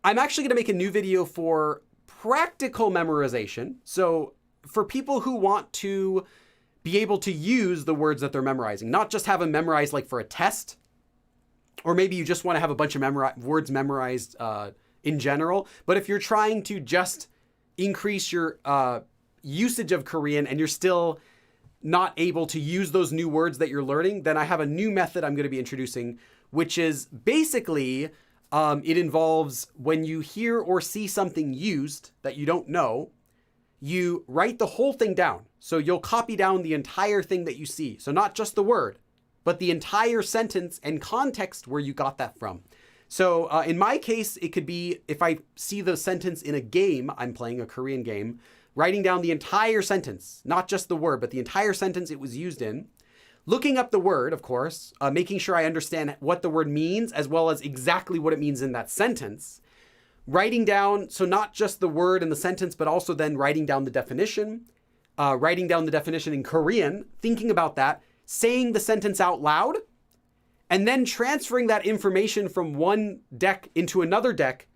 I'm actually going to make a new video for practical memorization. So for people who want to be able to use the words that they're memorizing, not just have them memorized like for a test, or maybe you just want to have a bunch of words memorized in general. But if you're trying to just increase your usage of Korean and you're still not able to use those new words that you're learning, then I have a new method I'm going to be introducing, which is basically it involves when you hear or see something used that you don't know, you write the whole thing down. So you'll copy down the entire thing that you see. So not just the word, but the entire sentence and context where you got that from. So in my case, it could be if I see the sentence in a game, I'm playing a Korean game, writing down the entire sentence, not just the word, but the entire sentence it was used in. Looking up the word, of course, making sure I understand what the word means, as well as exactly what it means in that sentence. Writing down, so not just the word and the sentence, but also then writing down the definition in Korean, thinking about that, saying the sentence out loud, and then transferring that information from one deck into another deck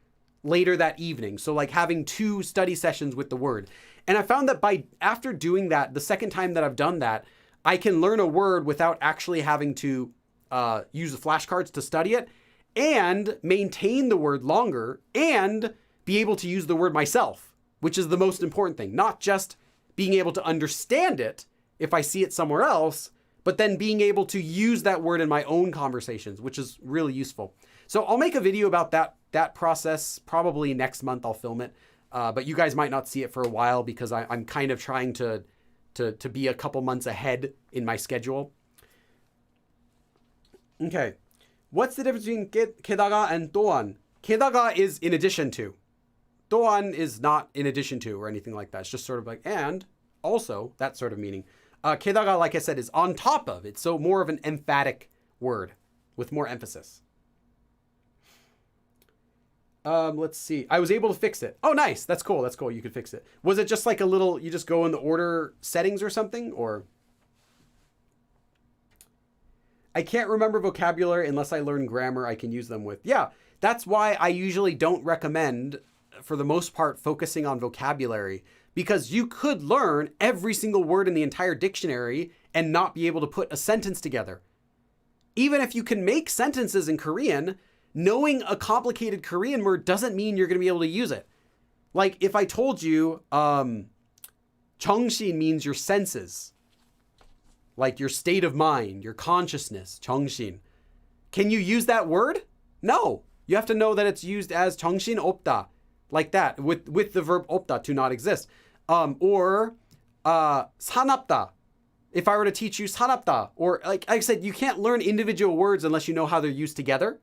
later that evening. So like having 2 study sessions with the word. And I found that after doing that, the second time that I've done that, I can learn a word without actually having to use the flashcards to study it and maintain the word longer and be able to use the word myself, which is the most important thing. Not just being able to understand it if I see it somewhere else, but but then being able to use that word in my own conversations, which is really useful. So I'll make a video about that process. Probably next month I'll film it. But you guys might not see it for a while because I'm kind of trying to be a couple months ahead in my schedule. Okay. What's the difference between 게다가 and 또한? 게다가 is in addition to. 또한 is not in addition to or anything like that. It's just sort of like and, also, that sort of meaning. 게다가, like I said, is on top of. It's so more of an emphatic word with more emphasis. Let's see. I was able to fix it. Oh, nice. That's cool. That's cool. You could fix it. Was it just like a little, you just go in the order settings or something? Or I can't remember vocabulary unless I learn grammar I can use them with. Yeah, that's why I usually don't recommend, for the most part, focusing on vocabulary, because you could learn every single word in the entire dictionary and not be able to put a sentence together. Even if you can make sentences in Korean, knowing a complicated Korean word doesn't mean you're going to be able to use it. Like if I told you 정신 means your senses, like your state of mind, your consciousness, 정신. Can you use that word? No. You have to know that it's used as 정신 없다, like that, with the verb 없다, to not exist. Or 사납다. If I were to teach you 사납다, or like I said, you can't learn individual words unless you know how they're used together.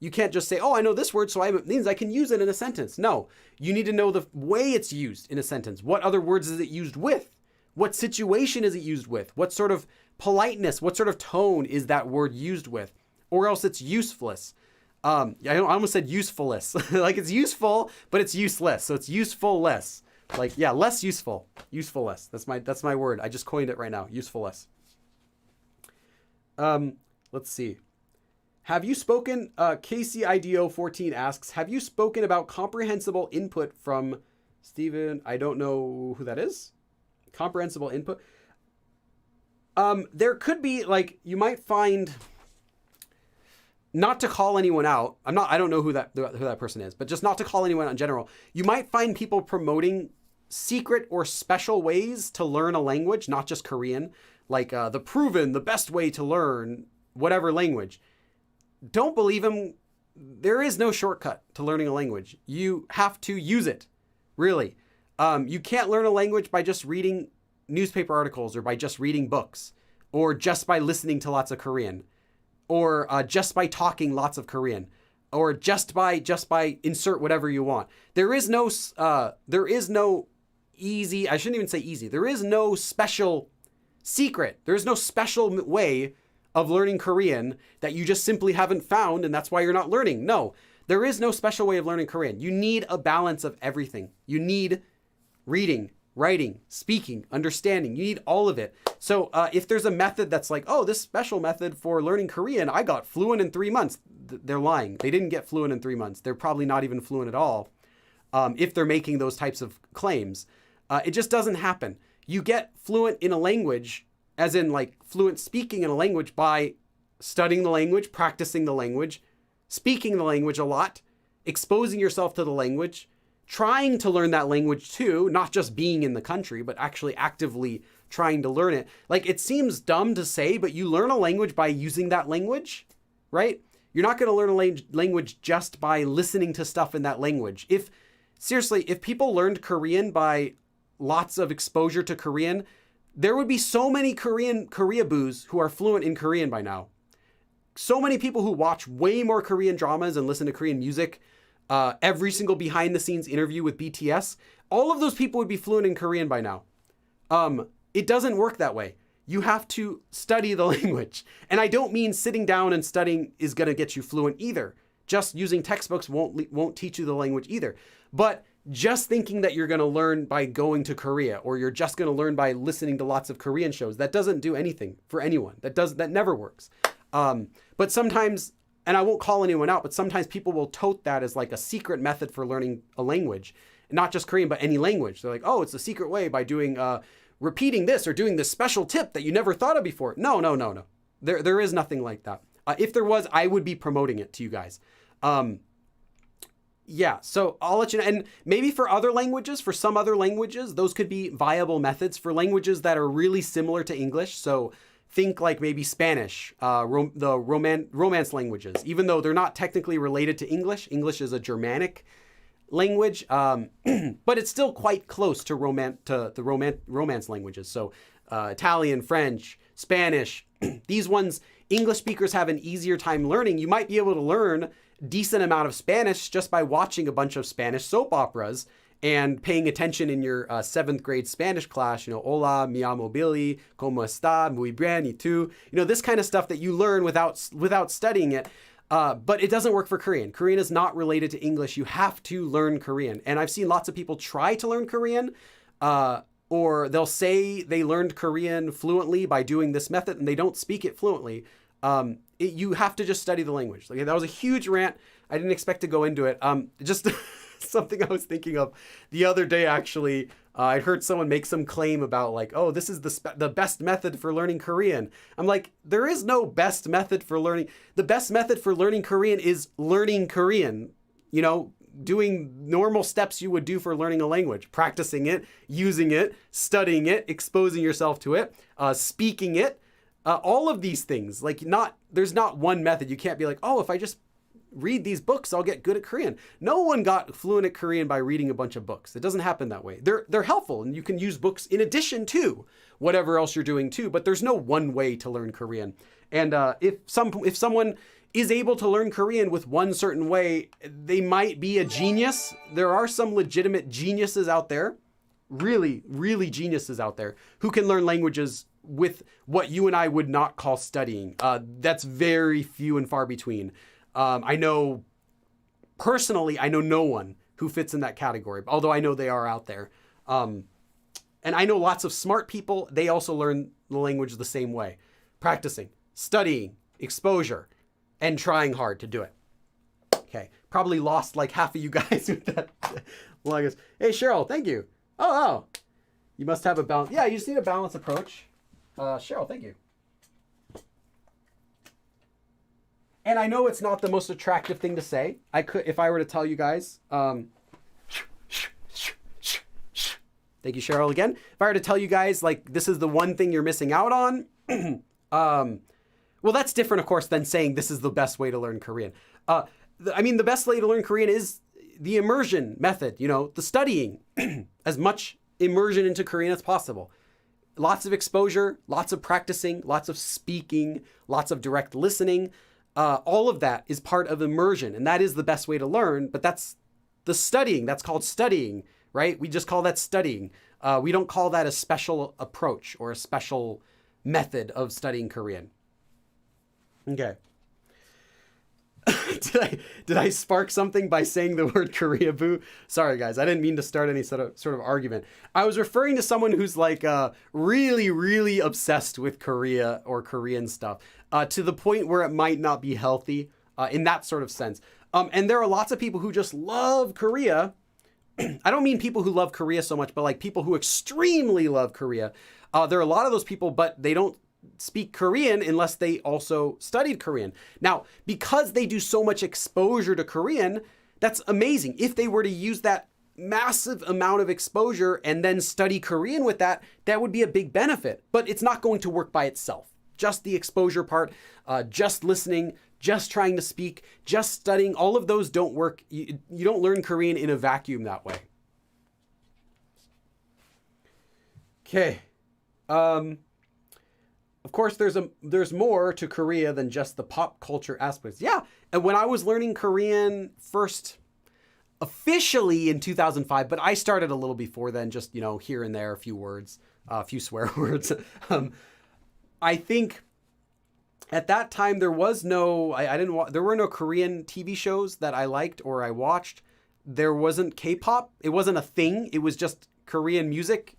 You can't just say, oh, I know this word, so it means I can use it in a sentence. No, you need to know the way it's used in a sentence. What other words is it used with? What situation is it used with? What sort of politeness, what sort of tone is that word used with? Or else it's useless. I almost said usefulness. Like it's useful, but it's useless. So it's useful-less. Like, yeah, less useful. Useful-less. That's my word. I just coined it right now. Useful-less. Let's see. Have you spoken, KCIDO14 asks, have you spoken about comprehensible input from Stephen? I don't know who that is. Comprehensible input. There could be, like, you might find, not to call anyone out. I don't know who that person is, but just not to call anyone out in general. You might find people promoting secret or special ways to learn a language, not just Korean, like the best way to learn whatever language. Don't believe him. There is no shortcut to learning a language. You have to use it, really. You can't learn a language by just reading newspaper articles or by just reading books or just by listening to lots of Korean or just by talking lots of Korean or just by insert whatever you want. There is no easy, I shouldn't even say easy. There is no special secret. There is no special way of learning Korean that you just simply haven't found, and that's why you're not learning. No, there is no special way of learning Korean. You need a balance of everything. You need reading, writing, speaking, understanding. You need all of it. So if there's a method that's like, oh, this special method for learning Korean, I got fluent in 3 months. They're lying. They didn't get fluent in 3 months. They're probably not even fluent at all if they're making those types of claims. It just doesn't happen. You get fluent in a language, as in like fluent speaking in a language, by studying the language, practicing the language, speaking the language a lot, exposing yourself to the language, trying to learn that language too, not just being in the country, but actually actively trying to learn it. Like it seems dumb to say, but you learn a language by using that language, right? You're not going to learn a language just by listening to stuff in that language. If people learned Korean by lots of exposure to Korean, there would be so many Koreaboos who are fluent in Korean by now. So many people who watch way more Korean dramas and listen to Korean music, every single behind the scenes interview with BTS, all of those people would be fluent in Korean by now. It doesn't work that way. You have to study the language. And I don't mean sitting down and studying is going to get you fluent either. Just using textbooks won't teach you the language either. But just thinking that you're going to learn by going to Korea, or you're just going to learn by listening to lots of Korean shows, that doesn't do anything for anyone. That never works. But sometimes, and I won't call anyone out, but sometimes people will tote that as like a secret method for learning a language, not just Korean, but any language. They're like, oh, it's a secret way by doing, repeating this or doing this special tip that you never thought of before. No. There is nothing like that. If there was, I would be promoting it to you guys. Yeah, so I'll let you know. And maybe for some other languages, those could be viable methods for languages that are really similar to English. So think like maybe Spanish, the Romance languages, even though they're not technically related to English. English is a Germanic language, but it's still quite close to the Romance languages. So Italian, French, Spanish, these ones English speakers have an easier time learning. You might be able to learn a decent amount of Spanish just by watching a bunch of Spanish soap operas and paying attention in your 7th grade Spanish class, hola, mi llamo Billy, ¿cómo está? Muy bien, y tú? This kind of stuff that you learn without studying it. But it doesn't work for Korean. Korean is not related to English. You have to learn Korean. And I've seen lots of people try to learn Korean, or they'll say they learned Korean fluently by doing this method, and they don't speak it fluently. You have to just study the language. Like, that was a huge rant. I didn't expect to go into it. Just something I was thinking of the other day, actually. I heard someone make some claim about like, oh, this is the best method for learning Korean. I'm like, there is no best method for learning. The best method for learning Korean is learning Korean, doing normal steps you would do for learning a language, practicing it, using it, studying it, exposing yourself to it, speaking it, all of these things. Like, there's not one method. You can't be like, oh, if I just read these books, I'll get good at Korean. No one got fluent at Korean by reading a bunch of books. It doesn't happen that way. They're helpful, and you can use books in addition to whatever else you're doing too, but there's no one way to learn Korean. And if someone is able to learn Korean with one certain way, they might be a genius. There are some legitimate geniuses out there, really, really geniuses out there, who can learn languages with what you and I would not call studying. That's very few and far between. I know no one who fits in that category, although I know they are out there. And I know lots of smart people. They also learn the language the same way, practicing, studying, exposure, and trying hard to do it. Okay. Probably lost like half of you guys with that. Hey, Cheryl, thank you. Oh, you must have a balance. Yeah, you just need a balanced approach. Cheryl, thank you. And I know it's not the most attractive thing to say. If I were to tell you guys, thank you, Cheryl, again. If I were to tell you guys, like, this is the one thing you're missing out on, well, that's different, of course, than saying this is the best way to learn Korean. The best way to learn Korean is the immersion method, the studying, as much immersion into Korean as possible. Lots of exposure, lots of practicing, lots of speaking, lots of direct listening. All of that is part of immersion, and that is the best way to learn, but that's the studying. That's called studying, right? We just call that studying. We don't call that a special approach or a special method of studying Korean. Okay. Did I spark something by saying the word Korea boo? Sorry, guys. I didn't mean to start any sort of argument. I was referring to someone who's like really, really obsessed with Korea or Korean stuff to the point where it might not be healthy in that sort of sense. And there are lots of people who just love Korea. I don't mean people who love Korea so much, but like people who extremely love Korea. There are a lot of those people, but they don't speak Korean unless they also studied Korean. Now, because they do so much exposure to Korean, that's amazing. If they were to use that massive amount of exposure and then study Korean with that, that would be a big benefit. But it's not going to work by itself. Just the exposure part, just listening, just trying to speak, just studying, all of those don't work. You don't learn Korean in a vacuum that way. Okay. Of course, there's more to Korea than just the pop culture aspects. Yeah, and when I was learning Korean first officially in 2005, but I started a little before then, just, here and there, a few words, a few swear words. I think at that time there was no, there were no Korean TV shows that I liked or I watched. There wasn't K-pop. It wasn't a thing. It was just Korean music.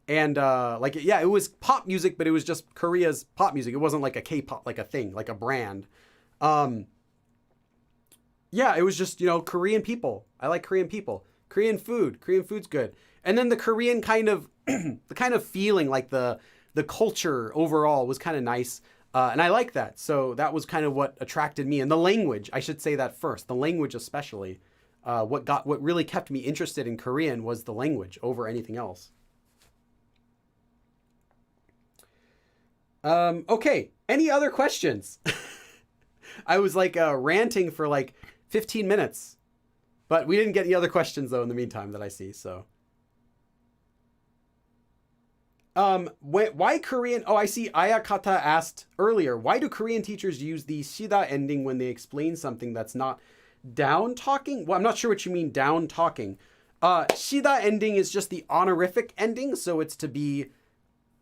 And it was pop music, but it was just Korea's pop music. It wasn't like a K-pop, like a thing, like a brand. It was just, Korean people. I like Korean people. Korean food. Korean food's good. And then the Korean kind of, the kind of feeling, like the culture overall was kind of nice. And I like that. So that was kind of what attracted me. And the language, I should say that first. The language especially. What really kept me interested in Korean was the language over anything else. Okay. Any other questions? I was like ranting for like 15 minutes, but we didn't get any other questions though in the meantime that I see. So, why Korean? Oh, I see. Ayakata asked earlier, why do Korean teachers use the shida ending when they explain something that's not down talking? Well, I'm not sure what you mean down talking. Shida ending is just the honorific ending. So it's to be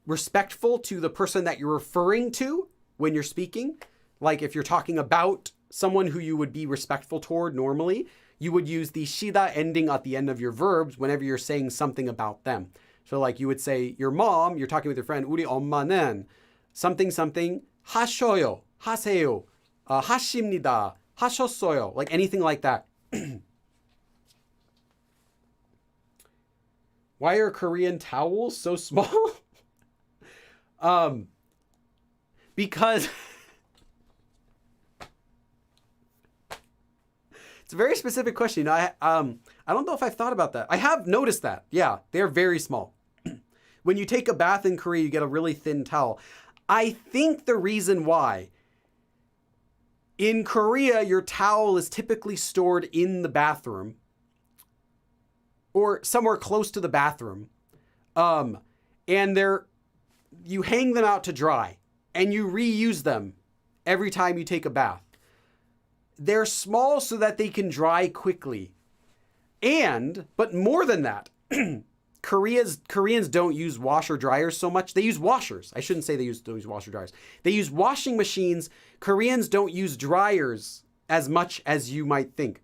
respectful to the person that you're referring to when you're speaking. Like if you're talking about someone who you would be respectful toward normally, you would use the shida ending at the end of your verbs whenever you're saying something about them. So like you would say your mom, you're talking with your friend, 우리 엄마는 something something 하셔요, 하세요, 하십니다, 하셨어요, like anything like that. Why are Korean towels so small? Because it's a very specific question. I don't know if I've thought about that. I have noticed that. Yeah, they're very small. When you take a bath in Korea, you get a really thin towel. I think the reason why, in Korea, your towel is typically stored in the bathroom or somewhere close to the bathroom. And you hang them out to dry and you reuse them every time you take a bath. They're small so that they can dry quickly. But more than that, Koreans don't use washer dryers so much. They use washers. I shouldn't say they use washer dryers. They use washing machines. Koreans don't use dryers as much as you might think.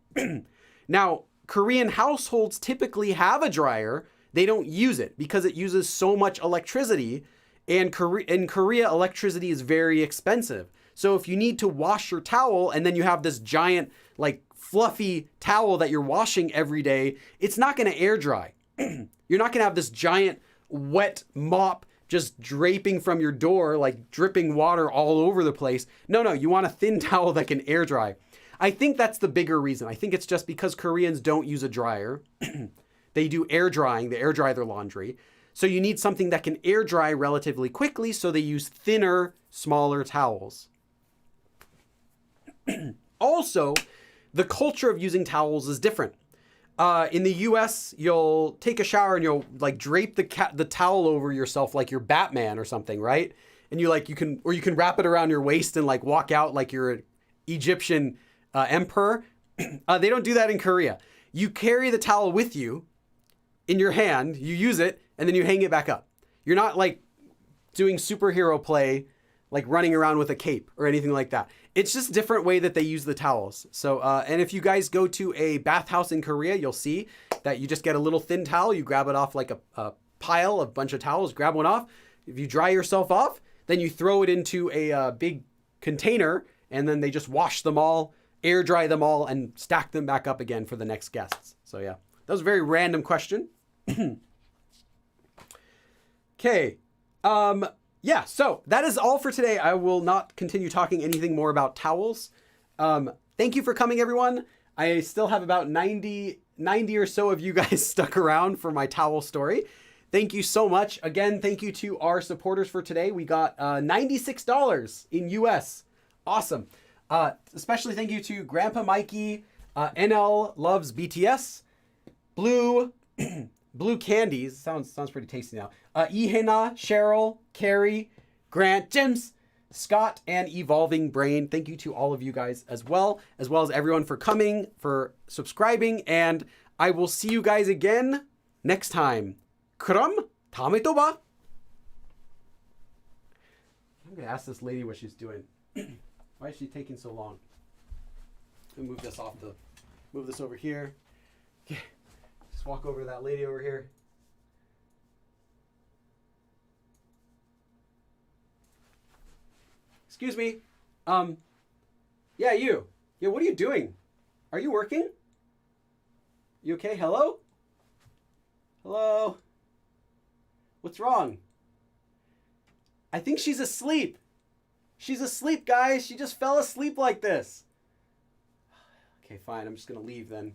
Now, Korean households typically have a dryer. They don't use it because it uses so much electricity. And in Korea, electricity is very expensive. So if you need to wash your towel and then you have this giant, like fluffy towel that you're washing every day, it's not going to air dry. You're not going to have this giant wet mop just draping from your door, like dripping water all over the place. No, you want a thin towel that can air dry. I think that's the bigger reason. I think it's just because Koreans don't use a dryer. They do air drying. They air dry their laundry. So you need something that can air dry relatively quickly. So they use thinner, smaller towels. Also, the culture of using towels is different. In the US, you'll take a shower and you'll like drape the towel over yourself like you're Batman or something, right? And you can wrap it around your waist and like walk out like you're an Egyptian emperor. They don't do that in Korea. You carry the towel with you in your hand, you use it, and then you hang it back up. You're not like doing superhero play, like running around with a cape or anything like that. It's just a different way that they use the towels. So, and if you guys go to a bathhouse in Korea, you'll see that you just get a little thin towel. You grab it off like a pile, a bunch of towels, grab one off. If you dry yourself off, then you throw it into a big container and then they just wash them all, air dry them all, and stack them back up again for the next guests. So yeah, that was a very random question. Okay. Yeah, so that is all for today. I will not continue talking anything more about towels. Thank you for coming, everyone. I still have about 90 or so of you guys stuck around for my towel story. Thank you so much. Again, thank you to our supporters for today. We got $96 in US. Awesome. Especially thank you to Grandpa Mikey, NL Loves BTS, Blue Candies. Sounds pretty tasty now. Ihena, Cheryl, Carrie, Grant, Jims, Scott, and Evolving Brain. Thank you to all of you guys as well as everyone for coming, for subscribing, and I will see you guys again next time. 그럼 다음에 또 봐. I'm gonna ask this lady what she's doing. Why is she taking so long? Let me move this over here. Okay. Just walk over to that lady over here. Excuse me. Yeah, you. Yeah, what are you doing? Are you working? You okay? Hello? Hello? What's wrong? I think she's asleep. She's asleep, guys. She just fell asleep like this. Okay, fine. I'm just going to leave then.